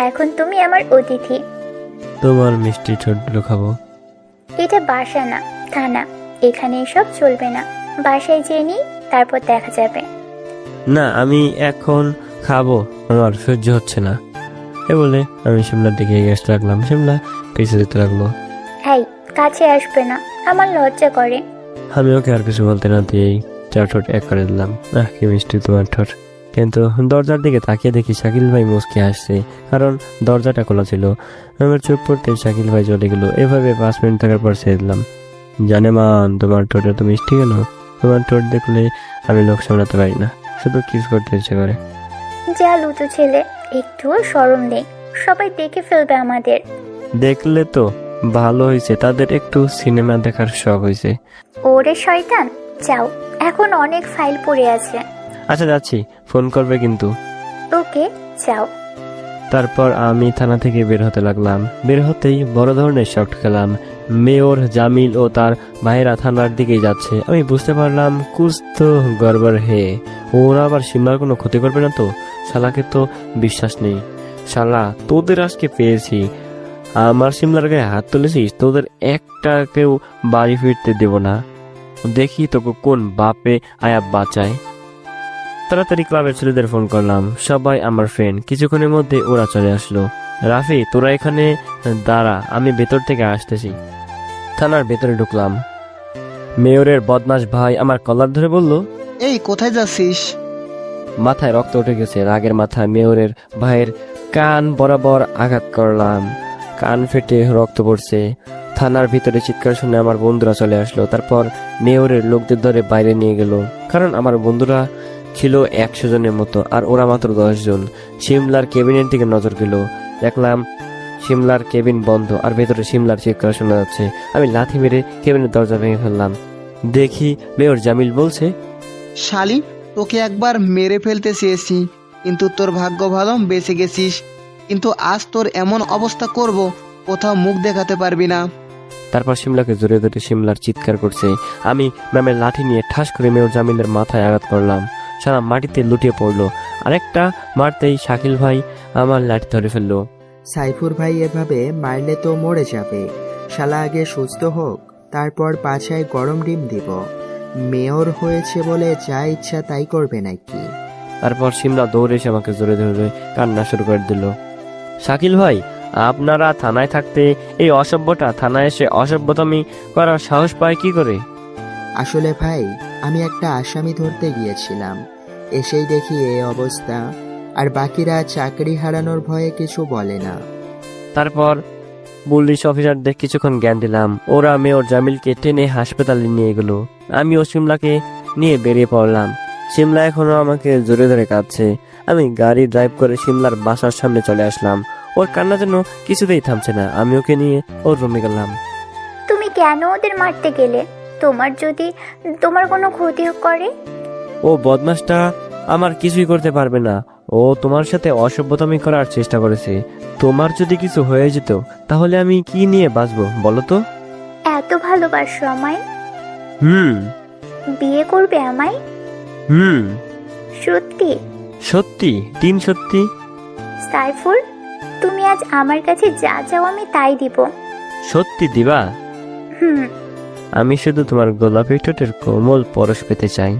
এখন তুমি আমার অতিথি। তোমার মিষ্টি ঠোঁটগুলো খাবো। এটা বাসা না, থানা। এখানে এসব চলবে না। বাসায় যেয়ে নিই, তারপর দেখা যাবে। না আমি এখন খাবো, আমার সহ্য হচ্ছে না। এ বলে আমি শিমলার দিকে এগিয়ে আসতে লাগলাম। শিমলা পিছু দিতে লাগলো। হ্যাঁ, কাছে আসবে না, আমার লজ্জা করে। আমি ওকে আর কিছু বলতে না দিয়েই 4 ঠোঁট এক করে দিলাম। কি মিষ্টি তোমার ঠোঁট। কিন্তু দরজার দিকে তাকিয়ে দেখি শাকিল ভাই মুচকে আসছে, কারণ দরজাটা খোলা ছিল। আমার চুপ পড়তে শাকিল ভাই চলে গেল। এভাবে 5 মিনিট থাকার পর ছেড়ে দিলাম। জানে মান, তোমার ঠোঁট এত মিষ্টি কেন? তোমার ঠোঁট দেখলে আমি লোক সামলাতে পারি না, শুধু কিস করতে ইচ্ছে করে। যা লুচু ছেলে, একটুও শরম নেই। সবাই দেখে ফেলবে আমাদের। দেখলে তো ভালো হয়েছে, তাদের একটু সিনেমা দেখার শখ হয়েছে। ওরে শয়তান, যাও, এখন অনেক ফাইল পড়ে আছে। আচ্ছা যাচ্ছি, ফোন করবে কিন্তু। ওকে, যাও। তারপর আমি থানা থেকে বের হতে লাগলাম। বের হতেই বড় ধরনের শক খেলাম। মেয়র জামিল ও তার ভাইরা থানার দিকেই যাচ্ছে। আমি বুঝতে পারলাম কুছ তো গড়বড় হে। ওরা আবার শিমলার কোনো ক্ষতি করবে না তো? শালাকে তো বিশ্বাস নেই। শালা তোদের আজকে পেয়েছি। আমার শিমলার গায়ে হাত তুলেছিস, তোদের একটাকেও বাড়ি ফিরতে দেব না। দেখি তোকে কোন বাপে আয়া বাঁচায়। তাড়াতাড়ি ক্লাবের ছেলেদের ফোন করলাম। সবাই আমার ফ্রেন্ড। কিছুক্ষণের মধ্যে ওরা চলে আসলো। রাফি, তোরা এখানে দাঁড়া, আমি ভেতর থেকে আসতেছি। থানার ভেতরে ঢুকলাম। মেয়রের বদমাশ ভাই আমার কলার ধরে বলল, এই কোথায় যাচ্ছিস? মাথায় রক্ত উঠে গেছে। রাগের মাথায় মেয়রের ভাইয়ের কান বরাবর আঘাত করলাম। কান ফেটে রক্ত পড়ছে। থানার ভিতরে চিৎকার শুনে আমার বন্ধুরা চলে আসলো। তারপর মেয়রের লোকদের ধরে বাইরে নিয়ে গেল, কারণ আমার বন্ধুরা ছিল 100 জনের মতো আর ওরা মাত্র 10 জন। শিমলার কেবিনের দিকে নজর গেল। দেখলাম শিমলার কেবিন বন্ধ আর ভেতরে শিমলার চিৎকার শোনা যাচ্ছে। আমি লাথি মেরে কেবিনের দরজা ভেঙে ফেললাম। দেখি মেয়র জামিল বলছে, শালি, তোকে একবার মেরে ফেলতে চেয়েছি, কিন্তু তোর ভাগ্য ভালো, বেঁচে গেছিস। কিন্তু আজ তোর এমন অবস্থা করব, কোথাও মুখ দেখাতে পারবি না। তারপর শিমলাকে জোরে ধরে শিমলার চিৎকার করছে। আমি ম্যামের লাঠি নিয়ে ঠাস করে মেয়র জামিলের মাথায় আঘাত করলাম। সারা মাটিতে লুটিয়ে পড়লো। আরেকটা মারতেই শাকিল ভাই আমার লাঠি ধরে ফেললো। সাইফুর ভাই এভাবে মারলে তো মরে যাবে। শালা আগে সুস্থ হোক, তারপর পাছায় গরম ডিম দিব। মেয়র হয়েছে বলে যা ইচ্ছা তাই করবে নাকি? তারপর শিমলা দৌড়ে এসে আমাকে জোরে ধরে কান্না শুরু করে দিল। শাকিল ভাই, আপনারা থানায় থাকতে এই অসভ্যটা থানায় এসে অসভ্যতামি করার সাহস পায় কি করে? আসলে ভাই, আমি একটা আসামি ধরতে গিয়েছিলাম, এসেই দেখি এই অবস্থা। আর বাকিরা চাকরি হারানোর ভয়ে কিছু বলে না। তারপর পুলিশ অফিসারদের কিছুক্ষণ জ্ঞান দিলাম। ওরা মেয়র জামিলকে টেনে হাসপাতালে নিয়ে গেল। আমিও শিমলাকে নিয়ে বেরিয়ে পড়লাম। শিমলা এখনো আমাকে জোরে ধরে কাঁদছে। আমি গাড়ি ড্রাইভ করে শিমলার বাসার সামনে চলে আসলাম। ওর কান্না যেন কিছুতেই থামছে না। আমি ওকে নিয়ে ওর রুমে গেলাম। তুমি কেন ওদের মারতে গেলে? তোমার কোনো ক্ষতি করে? ও বদমাসটা আমার কিছুই করতে পারবে না। ও তোমার সাথে অসভ্যতামি করার চেষ্টা করেছে। তোমার যদি কিছু হয়ে যেত তাহলে আমি কি নিয়ে বাঁচবো বলো তো? এত ভালোবাসো আমায়? হুম। বিয়ে করবে আমায়? হুম। সত্যি? সত্যি, সত্যি। সাইফুল, তুমি আজ আমার কাছে যা চাও আমি তাই দিব। সত্যি দিবা? হুম। আমি শুধু তোমার গোলাপি ঠোঁটের কোমল পরশ পেতে চাই।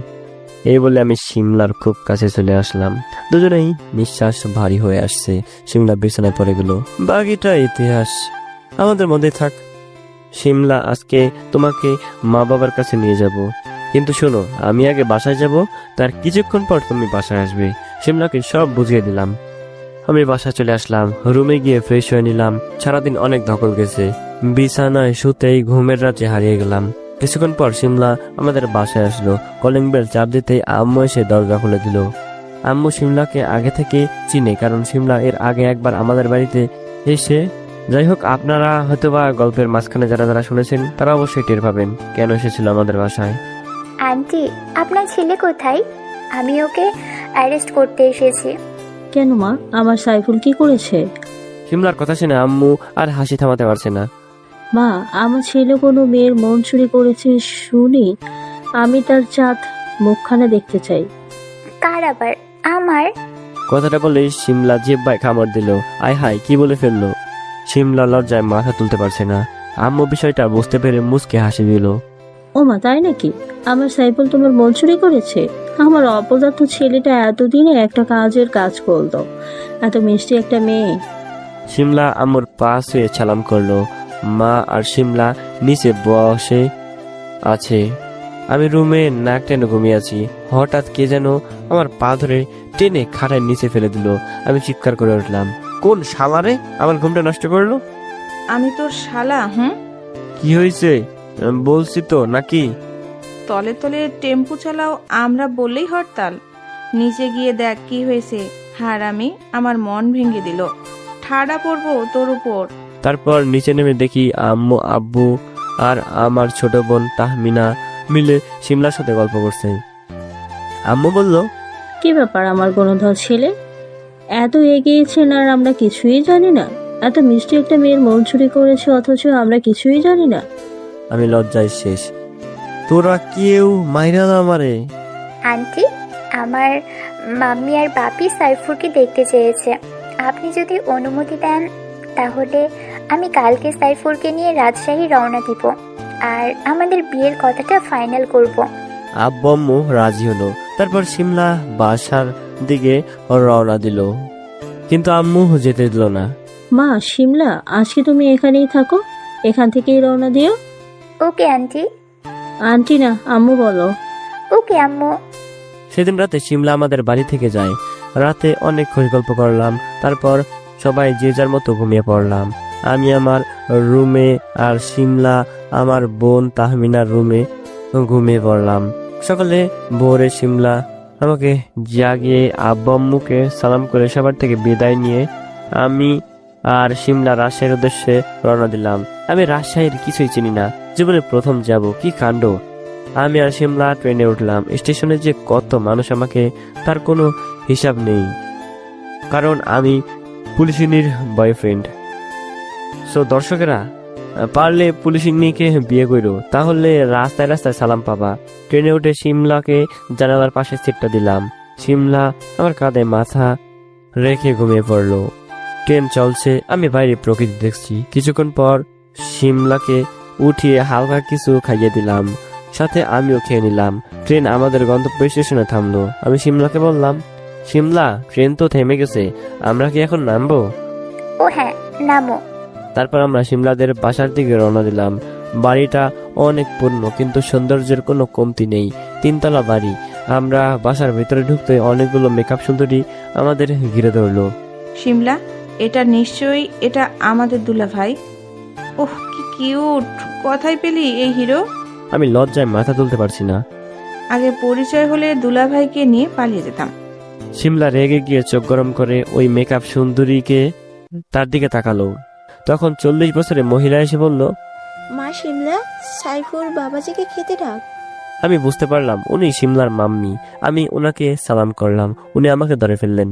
এই বলে আমি শিমলার খুব কাছে চলে আসলাম। দুজনেই নিঃশ্বাস ভারী হয়ে আসছে। শিমলা বিছানায় পড়ে গেল। বাকিটা ইতিহাস, আমাদের মধ্যে থাক। শিমলা, আজকে তোমাকে মা বাবার কাছে নিয়ে যাব, কিন্তু শোনো, আমি আগে বাসায় যাব, তার কিছুক্ষণ পর তুমি বাসায় আসবে। শিমলাকে সব বুঝিয়ে দিলাম। আমি বাসায় চলে আসলাম। রুমে গিয়ে ফ্রেশ হয়ে নিলাম। সারাদিন অনেক ধকল গেছে। বিছানায় শুতেই ঘুমের রাতে হারিয়ে গেলাম। কিছুক্ষণ পর শিমলা আমাদের বাসায় আসলো। কলিং বেল চাপ দিতেই আম্মু এসে দরজা খুলে দিল। আম্মু শিমলাকে আগে থেকে চিনে, কারণ শিমলা এর আগে একবার আমাদের বাড়িতে এসে, যাই হোক, আপনারা হয়তোবা গল্পের মাঝখানে যারা যারা শুনেছেন তারা অবশ্যই টের পাবেন কেন এসেছিল আমাদের বাসায়। আন্টি, আপনার ছেলে কোথায়? আমি ওকে অ্যারেস্ট করতে এসেছি। কেন মা, আমার সাইফুল কি করেছে? শিমলার কথা শুনে আম্মু আর হাসি থামাতে পারছে না। মা, আমার ছেলে কোনো মেয়ের মন চুরি করেছে শুনি আমি তার চাঁদ মুখখানা দেখতে চাই। কার আবার? আমার? কথাটা বলে শিমলা জিহ্বায় কামড় দিল। আয় হায়, কি বলে ফেললো! শিমলা লজ্জায় মাথা তুলতে পারছে না। আম্মু বিষয়টা বুঝতে পেরে মুচকে হাসি দিল। ও মা, তাই নাকি? আমার সাইফুল তোমার মন চুরি করেছে? আমার অপদার্থ ছেলেটা এতদিনে একটা কাজের কাজ করলো। এত মিষ্টি একটা মেয়ে। শিমলা আম্মুর পা ছুঁয়ে সালাম করলো। মা আর শিমলা নিচে বসে আছে। আমি রুমে নাক টেনে ঘুমিয়ে আছি। হঠাৎ কে যেন আমার পা ধরে টেনে খাটের নিচে ফেলে দিল। আমি চিৎকার করে উঠলাম, কোন শালারে আমার ঘুমটা নষ্ট করলো? আমি তোর শালা। কি হয়েছে বলছি তো নাকি? তলে তলে টেম্পু চালাও আমরা বললেই হরতাল। নিচে গিয়ে দেখ কি হয়েছে। হারামি আমার মন ভেঙে দিল। ঠাড়া পড়বো তোর উপর। তারপর নিচে নেমে দেখি আম্মু, আব্বু আর আমার ছোট বোন তাহমিনা মিলে শিমলার সাথে গল্প করছে। আম্মু বলল, কি ব্যাপার আমার গুণধর ছেলে, এত এগিয়েছেন আর আমরা কিছুই জানি না? এত মিষ্টি একটা মেয়ের মন চুরি করেছে অথচ আমরা কিছুই জানি না? আমি লজ্জায় শেষ। তোরা কেউ মাইরা না আমারে? আন্টি, আমার মাম্মি আর বাপি সাইফুরকে দেখতে চেয়েছে। আপনি যদি অনুমতি দেন তাহলে আমি কালকে সাইফুরকে নিয়ে রাজশাহী রওনা দিব আর আমাদের বিয়ের কথাটা ফাইনাল করব। আব্বু আম্মু রাজি হলো। তারপর শিমলা বাসার দিকে রওনা দিল, কিন্তু আম্মু যেতে দিল না। মা, শিমলা, আজকে তুমি এখানেই থাকো, এখান থেকেই রওনা দিও। Okay aunty. আন্টি না, আম্মু বলো। ওকে আম্মু। সেদিন রাতে শিমলা আমাদের বাড়ি থেকে যায়। রাতে অনেক খোঁজ গল্প করলাম। তারপর সবাই যে যার মতো ঘুমিয়ে পড়লাম। আমি আমার রুমে আর শিমলা আমার বোন তাহমিনার রুমে ঘুমিয়ে পড়লাম। সকালে ভোরে শিমলা আমাকে জাগিয়ে আব্বু আম্মুকে সালাম করে সবার থেকে বিদায় নিয়ে আমি আর শিমলা রাজশাহীর উদ্দেশ্যে রওনা দিলাম। আমি রাজশাহীর কিছুই চিনি না, জীবনে প্রথম যাব। কি কাণ্ড! আমি আর শিমলা ট্রেনে উঠলাম। স্টেশনে যে কত মানুষ আমাকে তার কোনো হিসাব নেই, কারণ আমি পুলিশিনীর বয়ফ্রেন্ড। সো দর্শকেরা, পারলে পুলিশিনীকে বিয়ে করো, তাহলে রাস্তায় রাস্তায় সালাম পাবা। ট্রেনে উঠে শিমলাকে জানালার পাশে সিটটা দিলাম। শিমলা আমার কাঁধে মাথা রেখে ঘুমিয়ে পড়লো। ট্রেন চলছে, আমি বাইরে প্রকৃতি দেখছি। কিছুক্ষণ পর শিমলাকে উঠিয়ে হালকা কিছু খাইয়ে দিলাম, সাথে আমিও খেয়ে নিলাম। ট্রেন আমাদের গন্তব্য স্টেশনে থামলো। আমি শিমলাকে বললাম, শিমলা, ট্রেন তো থেমে গেছে, আমরা কি এখন নামবো? ও হ্যাঁ, নামো। তারপর আমরা শিমলাদের বাসার দিকে রওনা দিলাম। বাড়িটা অনেক পূর্ণ, কিন্তু সৌন্দর্যের কোনো কমতি নেই। 3 তলা বাড়ি। আমরা বাসার ভিতরে ঢুকতে অনেকগুলো মেকআপ সুন্দরী আমাদের ঘিরে ধরলো। শিমলা, এটা নিশ্চয়ই এটা আমাদের দুলা ভাই। ওহ, কি কিউট! কোথায় পেলি এই হিরো? আমি লজ্জায় মাথা তুলতে পারছি না। আগে পরিচয় হলে দুলাভাইকে নিয়ে পালিয়ে যেতাম। শিমলা রেগে গিয়ে চোখ গরম করে ওই মেকআপ সুন্দরীকে তার দিকে তাকালো। তখন 40 বছরের মহিলা এসে বলল, মা শিমলা, সাইফুর বাবাজিকে খেতে ডাক। আমি বুঝতে পারলাম উনি শিমলার মাম্মি। আমি ওনাকে সালাম করলাম, উনি আমাকে ধরে ফেললেন।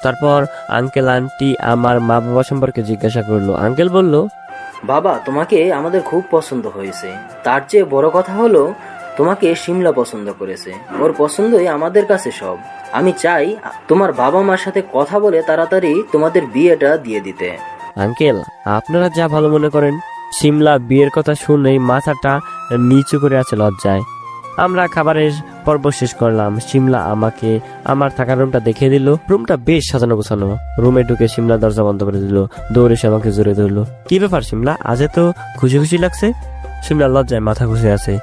তারপর আঙ্কেল আন্টি আমার মা বাবা সম্পর্কে জিজ্ঞাসা করলো। আঙ্কেল বলল, বাবা, তোমাকে আমাদের খুব পছন্দ হয়েছে। তার চেয়ে বড় কথা হলো তোমাকে শিমলা পছন্দ করেছে। ওর পছন্দই আমাদের কাছে সব। আমি চাই তোমার বাবা মার সাথে কথা বলে তাড়াতাড়ি তোমাদের বিয়েটা দিয়ে দিতে। আঙ্কেল আপনারা যা ভালো মনে করেন। শিমলা বিয়ের কথা শুনেই মাথাটা নিচু করে আছে লজ্জায়। আমরা খাবারের পর্ব শেষ করলাম। শিমলা আমাকে আমার থাকার রুমটা দেখিয়ে দিল। রুমটা বেশ সাজানো গোছানো। রুমে ঢুকে শিমলা দরজা বন্ধ করে দিল। দৌড়ে সে আমাকে জোরে ধরলো। কি ব্যাপার শিমলা, আজ তো খুশি খুশি লাগছে? শিমলা লজ্জায় মাথা ঘুষে আছে।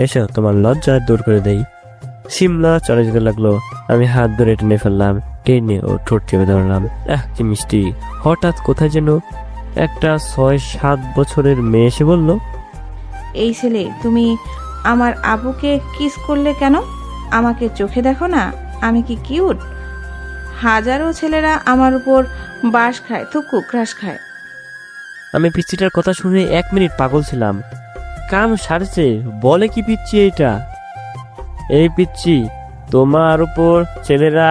এসো তোমার লজ্জা দূর করে দেই। শিমলা চলে যেতে লাগলো। আমি হাত ধরে টেনে ফেললাম। টেনে ও ঠোঁট চেপে ধরলাম। কি মিষ্টি। হঠাৎ কোথায় যেন একটা 6-7 বছরের মেয়ে এসে বলল, এই ছেলে, তুমি আমার আবুকে কিস করলে কেন? আমাকে চোখে দেখো না, আমি কি কিউট? হাজারো ছেলেরা আমার উপর বাস খায়, থুকু ক্রাশ খায়। আমি পিচ্চিটার কথা শুনে 1 মিনিট পাগল ছিলাম। কাম সারছে, বলে কি পিচ্চি এটা? এই পিচ্চি, তোমার উপর ছেলেরা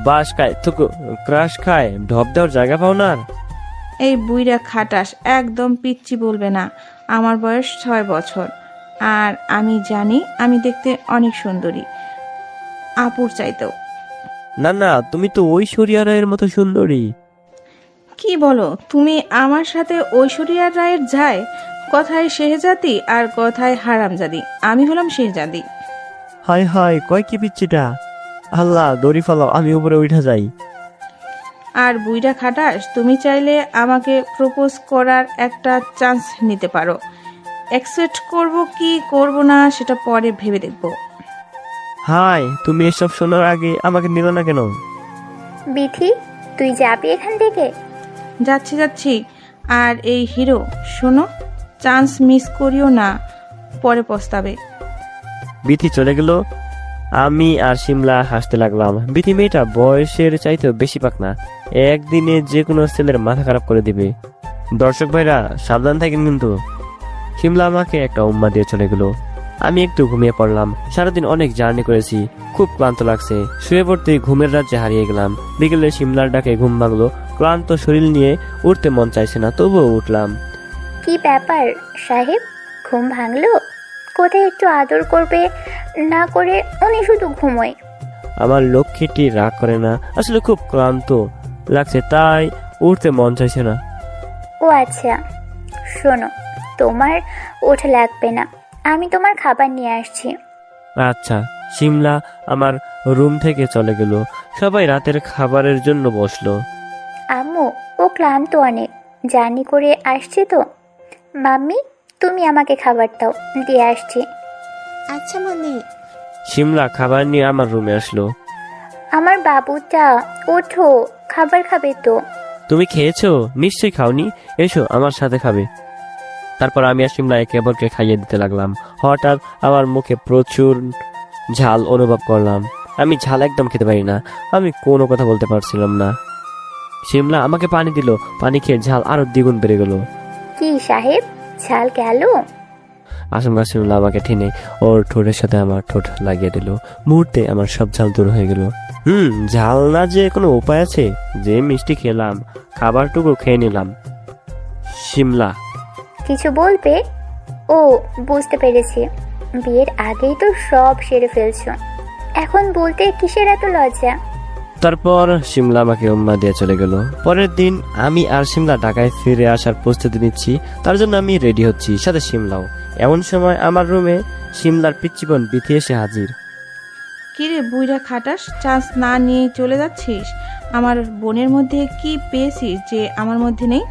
বাস খায়, থুকু ক্রাশ খায়, ঢপ দেওয়ার জায়গা পাও না? এই বুইরা খাটাস, একদম পিচ্চি বলবে না। আমার বয়স 6 বছর, আর আমি জানি আমি দেখতে অনেক সুন্দরী, আপুর চাইতেও। না না, তুমি তো ঐশ্বরিয়া রায়ের মতো সুন্দরী। কি বলো তুমি? আমার সাথে ঐশ্বরিয়া রায়ের যায়? কথায় শেহজাদি আর কথায় হারামজাদি। আমি হলাম শেহজাদি। হায় হায়, কয় কি পিচ্চিটা? আল্লাহ, দড়ি ফেলাও, আমি উপরে উঠা যাই। আর বুইরা খাটাস, তুমি চাইলে আমাকে প্রপোজ করার একটা চান্স নিতে পারো। অ্যাকসেপ্ট করব কি করব না সেটা পরে ভেবে দেখব। হায়, তুমি এসব শোনার আগে আমাকে নিল না কেন? বিথি, তুই যাবি এখান থেকে? যাচ্ছি যাচ্ছি। আর এই হিরো, শোনো, চান্স মিস করিও না, পরে পস্তাবে। বিথি চলে গেল। আমি আর শিমলা হাসতে লাগলাম। বিথি মেয়েটা বয়সের চাইতেও বেশি পাকনা। একদিনে যে কোনো ছেলের মাথা খারাপ করে দিবে। দর্শক ভাইরা সাবধান থাকেন কিন্তু। শিমলা আমাকে একটা উম্মা দিয়ে চলে গেল। আমি একটু ঘুমিয়ে পড়লাম। সারাদিন অনেক জার্নি করেছি, খুব ক্লান্ত লাগছে। শুয়ে পড়তে ঘুমের রাজ্যে হারিয়ে গেলাম। বিকেলে শিমলার ডাকে ঘুম ভাঙলো। ক্লান্ত শরীর নিয়ে উঠতে মন চাইছে না, তবুও উঠলাম। কি ব্যাপার সাহেব, ঘুম ভাঙলো? কোথায় একটু আদর করবে না করে উনি শুধু ঘুমোয়। আমার লক্ষ্মীটি রাগ করে না, আসলে খুব ক্লান্ত লাগছে, তাই উঠতে মন চাইছে না। ও আচ্ছা, শোনো, তোমার ওঠা লাগবে না, আমি তোমার খাবার নিয়ে আসছি। আচ্ছা। শিমলা আমার রুম থেকে চলে গেল। সবাই রাতের খাবারের জন্য বসলো। আম্মু, ও ক্লান্ত অনেক, জার্নি করে আসছে তো। মাম্মি, তুমি আমাকে খাবার দাও, দিয়ে আসছি। আচ্ছা মানে? শিমলা খাবার নিয়ে আমার রুমে আসলো। আমার বাবুটা, ওঠো, খাবার খাবে তো। তুমি খেয়েছো? নিশ্চয়ই খাওনি, এসো আমার সাথে খাবে। তারপর আমি আর শিমলা একে অপরকে খাইয়ে দিতে লাগলাম। হঠাৎ আমার মুখে প্রচুর ঝাল অনুভব করলাম। আমি ঝাল একদম খেতে পারি না। আমি কোনো কথা বলতে পারছিলাম না। শিমলা আমাকে পানি দিল। পানি খেয়ে ঝাল আরো দ্বিগুণ বেড়ে গেল। কি সাহেব, ঝাল গেল? আচমকা শিমলা আমাকে টেনে ওর ঠোঁটের সাথে আমার ঠোঁট লাগিয়ে দিল। মুহূর্তে আমার সব ঝাল দূর হয়ে গেল। ঝাল না যে কোনো উপায় আছে? যে মিষ্টি খেলাম, খাবারটুকু খেয়ে নিলাম। শিমলা কিছু বলবে? ও, বুঝতে পেরেছি, বিয়ের আগেই তো সব সেরে ফেলছো, এখন বলতে কিসের এত লজ্জা? তারপর শিমলা আমাকে উম্মা দিয়ে চলে গেল। পরের দিন আমি আর শিমলা ঢাকায় ফিরে আসার প্রস্তুতি নিচ্ছি। তার জন্য আমি রেডি হচ্ছি, সাথে শিমলাও। এমন সময় আমার রুমে শিমলার পিচ্চি বোন বিথি এসে হাজির। কিরে বুইরা খাটাস, চান্স না নিয়ে চলে যাচ্ছিস? আমার বোনের মধ্যে কি পেয়েছিস যে আমার মধ্যে নেই?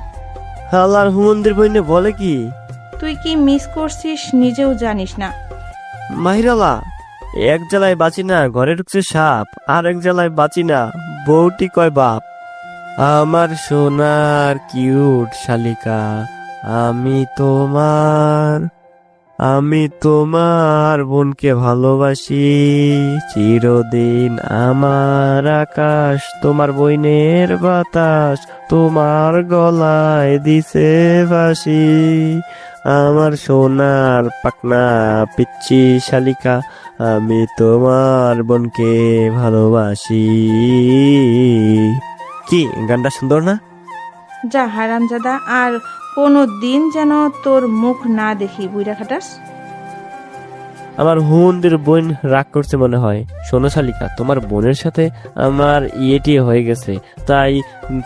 আল্লাহর হুমন্দির বইনে বলে কি? তুই কি মিস করছিস নিজেও জানিস না। মাহিরালা, এক জ্বালায় বাঁচি না ঘরে ঢুকছে সাপ, আর এক জ্বালায় বাঁচি না বউটি কয় বাপ। আমার সোনার কিউট শালিকা, আমি তোমার। আমি তোমার বোনকে ভালোবাসি চিরদিন, আমার আকাশ তোমার বইনের বাতাস, তোমার গলায় দিছে ফাঁসি। আমার সোনার পাকনা পিচ্ছি শালিকা, আমি তোমার বোনকে ভালোবাসি। কি গানটা সুন্দর না? যা হারামজাদা, আর কোনো দিন যেন তোর মুখ না দেখি বুইড়া খাটাস। আমার হুন্দির বোন রাগ করছে মনে হয়। শোনো শালিকা, তোমার বোনের সাথে আমার ইয়েটি হয়ে গেছে, তাই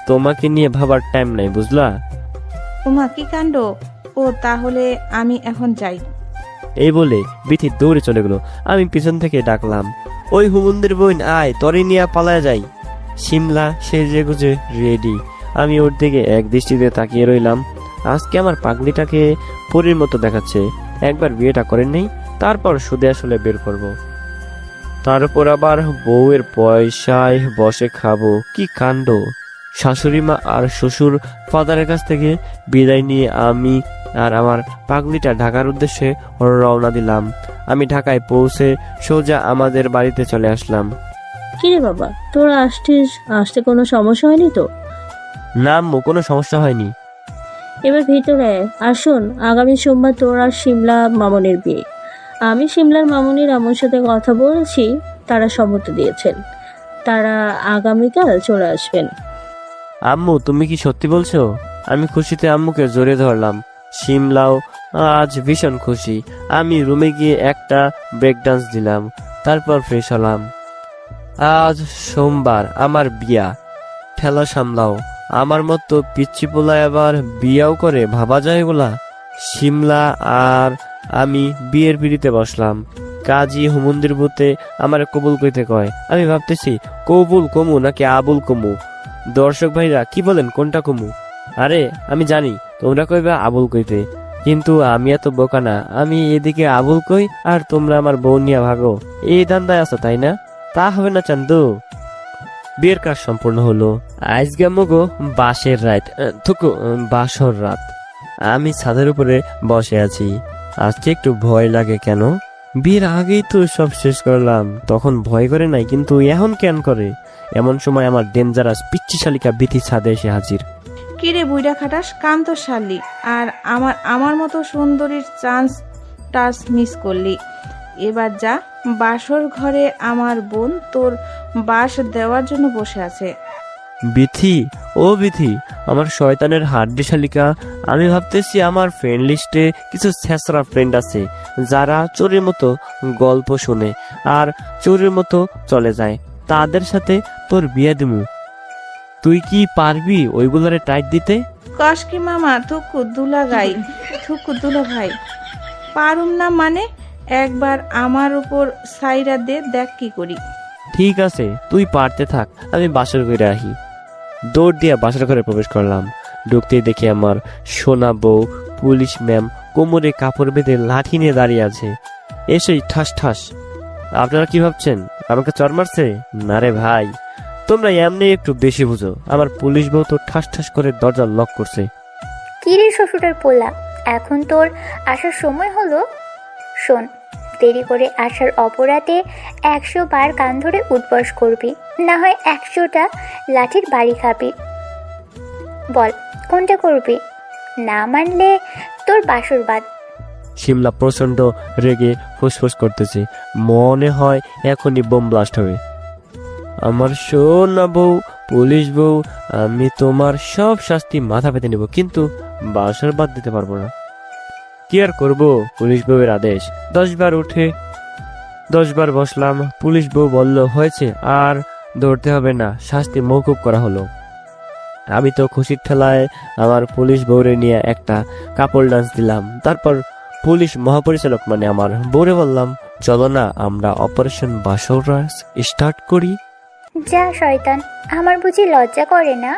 তোমাকে নিয়ে ভাবার টাইম নাই, বুঝলা? উমা, কি কাণ্ড! ও তাহলে আমি এখন যাই। এই বলে বিথি দৌড়ে চলে গেল। আমি পিছন থেকে ডাকলাম, ওই হুমুন্দির বোন আয়, তরে নিয়ে পালায় যাই। শিমলা সেজে গুজে রেডি। আমি ওর দিকে এক দৃষ্টিতে তাকিয়ে রইলাম। আজকে আমার পাগলিটাকে পরীর মতো দেখাচ্ছে। একবার বিয়েটা করেন নেই, তারপর সুদে আসলে বের করব। তার উপর আবার বউয়ের পয়সায় বসে খাবো, কি কাণ্ড! শাশুড়ি মা আর শ্বশুর ফাদারের কাছ থেকে বিদায় নিয়ে আমি আর আমার পাগলিটা ঢাকার উদ্দেশ্যে রওনা দিলাম। আমি ঢাকায় পৌঁছে সোজা আমাদের বাড়িতে চলে আসলাম। কিরে বাবা, তোরা আসতে কোনো সমস্যা হয়নি তো? না আম্মু, কোনো সমস্যা হয়নি। এবার ভিতরে আর শোন, আগামী সোমবার তোর আর শিমলা মামনির বিয়ে। আমি শিমলার মামনির আমার সাথে কথা বলেছি, তারা সম্মতি দিয়েছেন, তারা আগামীকাল চলে আসবেন। আম্মু, তুমি কি সত্যি বলছো? আমি খুশিতে আম্মুকে জড়িয়ে ধরলাম। শিমলাও আজ ভীষণ খুশি। আমি রুমে গিয়ে একটা ব্রেক ডান্স দিলাম, তারপর ফ্রেশ হলাম। আজ সোমবার আমার বিয়া, ঠেলা সামলাও। আমার মতো পিচ্ছি পোলা আবার বিয়াও করে, ভাবা যায় বলা? শিমলা আর আমি বিয়ের পিড়িতে বসলাম। কাজী হুমুন্দির বুতে আমার কবুল কইতে কয়। আমি ভাবতেছি কবুল কমু নাকি আবুল কমু। দর্শক ভাইরা কি বলেন, কোনটা কমু? আরে আমি জানি তোমরা কইবা আবুল কইতে, কিন্তু আমি এত বোকা না। আমি এদিকে আবুল কই আর তোমরা আমার বউ নিয়ে ভাগো। এই দান্দায় আছো, তাই না? তা হবে না চান্দু। বিয়ের কাজ সম্পূর্ণ হলো। আজকে মগো বাসের রাত, বাসর রাত। আমি ছাদের উপরে বসে আছি। আজকে একটু ভয় লাগে। কেন? বিয়ের আগেই তো সব শেষ করলাম, তখন ভয় করে নাই, কিন্তু এখন কেন করে? এমন সময় আমার ডেঞ্জারাস পিচ্চি শালিকা বিথি ছাদে এসে হাজির। কিরে বুইড়া খাটাস, কান তো শালি, আর আমার মতো সুন্দরীর চান্স টাস মিস করলি। এবার যা, বাসর ঘরে আমার বোন তোর বাস দেওয়ার জন্য বসে আছে। বিথি, ও বিথি, আমার শয়তানের হাড্ডি শালিকা, আমি ভাবতেছি আমার ফ্রেন্ড লিস্টে কিছু ছেঁচড়া ফ্রেন্ড আছে যারা চোরের মতো গল্প শুনে আর চোরের মতো চলে যায়। তাদের সাথে তোর বিয়ে দিমু। তুই কি পারবি ওইগুলোরে টাইট দিতে? কসকি মামা, থুকু দুলা গাই, থুকু দুলা ভাই। পারুম না মানে? একবার আমার উপর সাইরা দে, দেখ কি করি। ঠিক আছে, তুই পারতে থাক, আমি বাসর ঘরে আহি। দৌড় দিয়ে বাসর ঘরে প্রবেশ করলাম। ঢুকতেই দেখি আমার সোনা বউ পুলিশ ম্যাম কোমরে কাপড় বেঁধে লাঠি নিয়ে দাঁড়িয়ে আছে। এসেই ঠাস ঠাস। আপনারা কি ভাবছেন আমাকে চর মারছে? না রে ভাই, তোমরা এমনি একটু বেশি বুঝো। আমার পুলিশ বউ তো ঠাস ঠাস করে দরজা লক করছে। কি রে শ্বশুরের পোলা, এখন তোর আসার সময় হলো? শোন, দেরি করে আসার অপরাধে 100 বার কান ধরে উঠবস করবি, না হয় 100টা লাঠির বাড়ি খাবি। বল কোনটা করবি? না মানলে তোর বাসর বাদ। শিমলা প্রচন্ড রেগে ফুসফুস করতেছে, মনে হয় এখনই বোম ব্লাস্ট হবে। আমার সোনা বউ পুলিশ বউ, আমি তোমার সব শাস্তি মাথা পেতে নেব, কিন্তু বাসর বাদ দিতে পারবো না। কি আর করবো, পুলিশ বউয়ের আদেশ। 10 বার উঠে 10 বার বসলাম। পুলিশ বউ বলল হয়েছে, আর দৌড়তে হবে না, শাস্তি মওকুফ করা হলো। আমি তো খুশির ঠেলায় আমার পুলিশ বউরে নিয়ে একটা কাপড় ডান্স দিলাম। তারপর পুলিশ মহাপরিচালক মানে আমার বউরে বললাম, চলো না আমরা অপারেশন বাসর রাত স্টার্ট করি। যা শয়তান, আমার বুঝি লজ্জা করে না?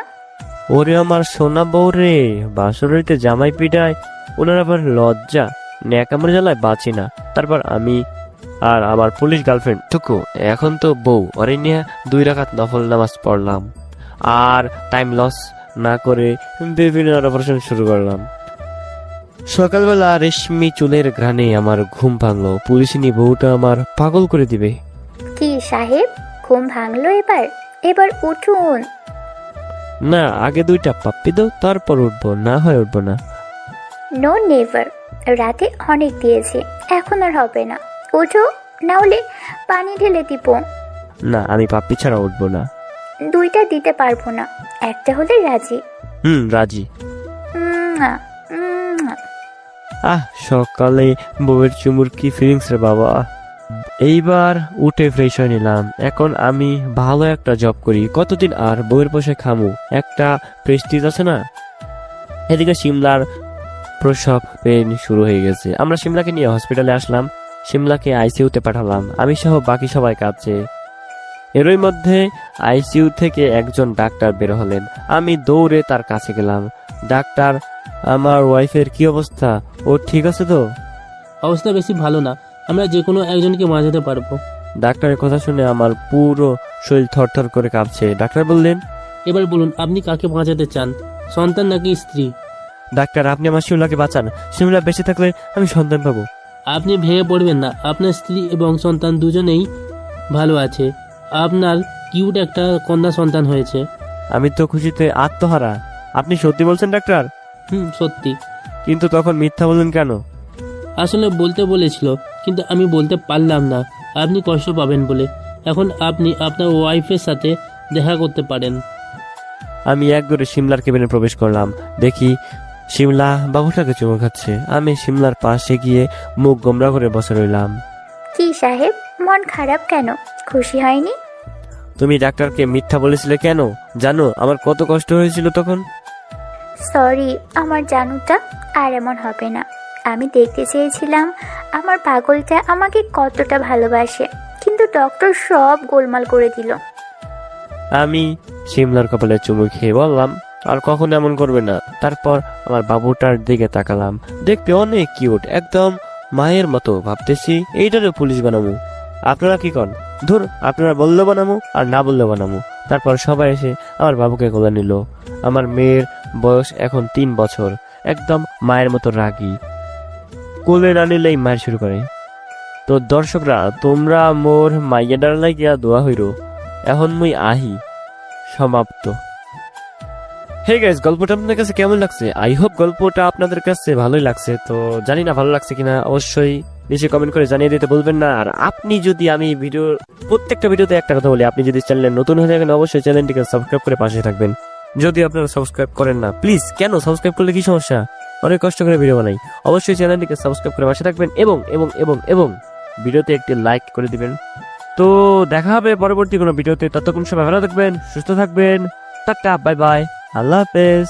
ওরে আমার সোনা বউরে, বাসরিতে জামাই পিটায়, ওনার আবার লজ্জা, ন্যাকামড় জ্বালায় বাঁচি না। তারপর আমি আর আমার পুলিশ গার্লফ্রেন্ড টুকু, এখন তো বউ, ওরে নিয়ে 2 রাকাত নফল নামাজ পড়লাম আর টাইম লস না করে বিভিন্ন অপারেশন শুরু করলাম। সকালবেলা রেশমি চুলের ঘ্রাণে আমার ঘুম ভাঙলো। পুলিশিনী বউটা আমার পাগল করে দিবে। কি সাহেব, ঘুম ভাঙলো এবার? এবার উঠুন। না, আগে 2টা পাপ্পি দাও, তারপর উঠবো, না হয় উঠবো না। নো নেভার, রাতে অনেক দিয়েছি, এখন আর হবে না। উঠো, না হলে পানি ঢেলে দিব। না, আমি পাপ্পি ছাড়া উঠবো না। 2টা দিতে পারবো না, একটা হলে রাজি। রাজি। উম্মা, উম্মা। সকালে বউয়ের চুমুর কি ফিলিংস রে বাবা। এইবার উঠে ফ্রেশ হয়ে নিলাম। এখন আমি ভালো একটা জব করি, কতদিন আর বউয়ের পাশে খামু, একটা প্রেস্টিজ আছে না। এদিকে শিমলার প্রসব পেন শুরু হয়ে গেছে। আমরা শিমলাকে নিয়ে হসপিটালে আসলাম, শিমলাকে আইসিইউতে পাঠালাম। আমি সহ বাকি সবাই কাঁদছে। এরই মধ্যে আইসিইউ থেকে একজন ডাক্তার বের হলেন। আমি দৌড়ে তার কাছে গেলাম। ডাক্তার, আমার ওয়াইফের কি অবস্থা? ও ঠিক আছে তো? অবস্থা বেশি ভালো না, আমরা যে কোনো একজনকে বাঁচাতে পারবো। ডাক্তারের কথা শুনে আমার পুরো শরীর থরথর করে কাঁপছে। ডাক্তার বললেন, এবার বলুন আপনি কাকে বাঁচাতে চান, সন্তান নাকি স্ত্রী? ডাক্তার, আপনি আমার শিমলাকে বাঁচান। শিমলা বেঁচে থাকলে আমি সন্তান পাবো। আপনি ভেঙে পড়বেন না, আপনার স্ত্রী এবং সন্তান দুজনেই ভালো আছে। আপনার কিউট একটা কন্যা সন্তান হয়েছে। আমি তো খুশিতে আত্মহারা। আপনি সত্যি বলছেন ডাক্তার? সত্যি। কিন্তু তখন মিথ্যা বললেন কেন? আসলে বলতে বলেছিল, কিন্তু আমি বলতে পারলাম না, আপনি কষ্ট পাবেন বলে। এখন আপনি আপনার ওয়াইফের সাথে দেখা করতে পারেন। আমি এক করে শিমলার কেবিনে প্রবেশ করলাম। দেখি শিমলা বাবুটাকে চুমু খাচ্ছে। আমি শিমলার পাশে গিয়ে মুখ গোমরা করে বসে রইলাম। কি সাহেব, মন খারাপ কেন? খুশি হয়নি? তুমি ডাক্তারকে মিথ্যা বলেছিলে কেন? জানো আমার কত কষ্ট হয়েছিল তখন? সরি আমার জানুটা, আর এমন হবে না। আমি দেখতে চেয়েছিলাম আমার পাগলটা আমাকে কতটা ভালোবাসে, কিন্তু ডক্টর সব গোলমাল করে দিল। আমি শিমলার কপালে চুমু খেয়ে বললাম, আর কখনো এমন করবে না। তারপর আমার বাবুটার দিকে তাকালাম। দেখতে অনেক কিউট, একদম মায়ের মতো। ভাবতেছি এইটারও পুলিশ বানাবো। আপনারা কি করেন? ধুর, আপনারা বললে বানাবো আর না বললে বানাবো। তারপর সবাই এসে আমার বাবুকে কোলে নিল। আমার মেয়ের বয়স এখন 3 বছর, একদম মায়ের মতো রাগী। কোলে না নিলেই মায়ের শুরু করে। তো দর্শকরা, তোমরা মোর মাইয়াডার লাগিয়া দোয়া হইরো। এখন মুই আহি। সমাপ্ত। হে গাইস, গল্পটা আপনাদের কাছে কেমন লাগছে? আই হোপ গল্পটা আপনাদের কাছে ভালোই লাগছে। তো জানি না ভালো লাগছে কিনা, অবশ্যই নিচে কমেন্ট করে জানিয়ে দিতে বলবেন না। আর আপনি যদি, আমি প্রত্যেকটা ভিডিওতে একটা কথা বলি, আপনি যদি চ্যানেলে নতুন হয়ে থাকেন অবশ্যই চ্যানেলটিকে সাবস্ক্রাইব করে পাশে থাকবেন। যদি আপনারা সাবস্ক্রাইব করেন না, প্লিজ, কেন সাবস্ক্রাইব করলে কি সমস্যা? অনেক কষ্ট করে ভিডিও বানাই। অবশ্যই চ্যানেলটিকে সাবস্ক্রাইব করে পাশে থাকবেন এবং এবং এবং এবং ভিডিওতে একটি লাইক করে দিবেন। তো দেখা হবে পরবর্তী কোনো ভিডিওতে। ততক্ষণ সবাই ভালো থাকবেন, সুস্থ থাকবেন। টাটা, বাই বাই, আল্লাহ হাফেজ।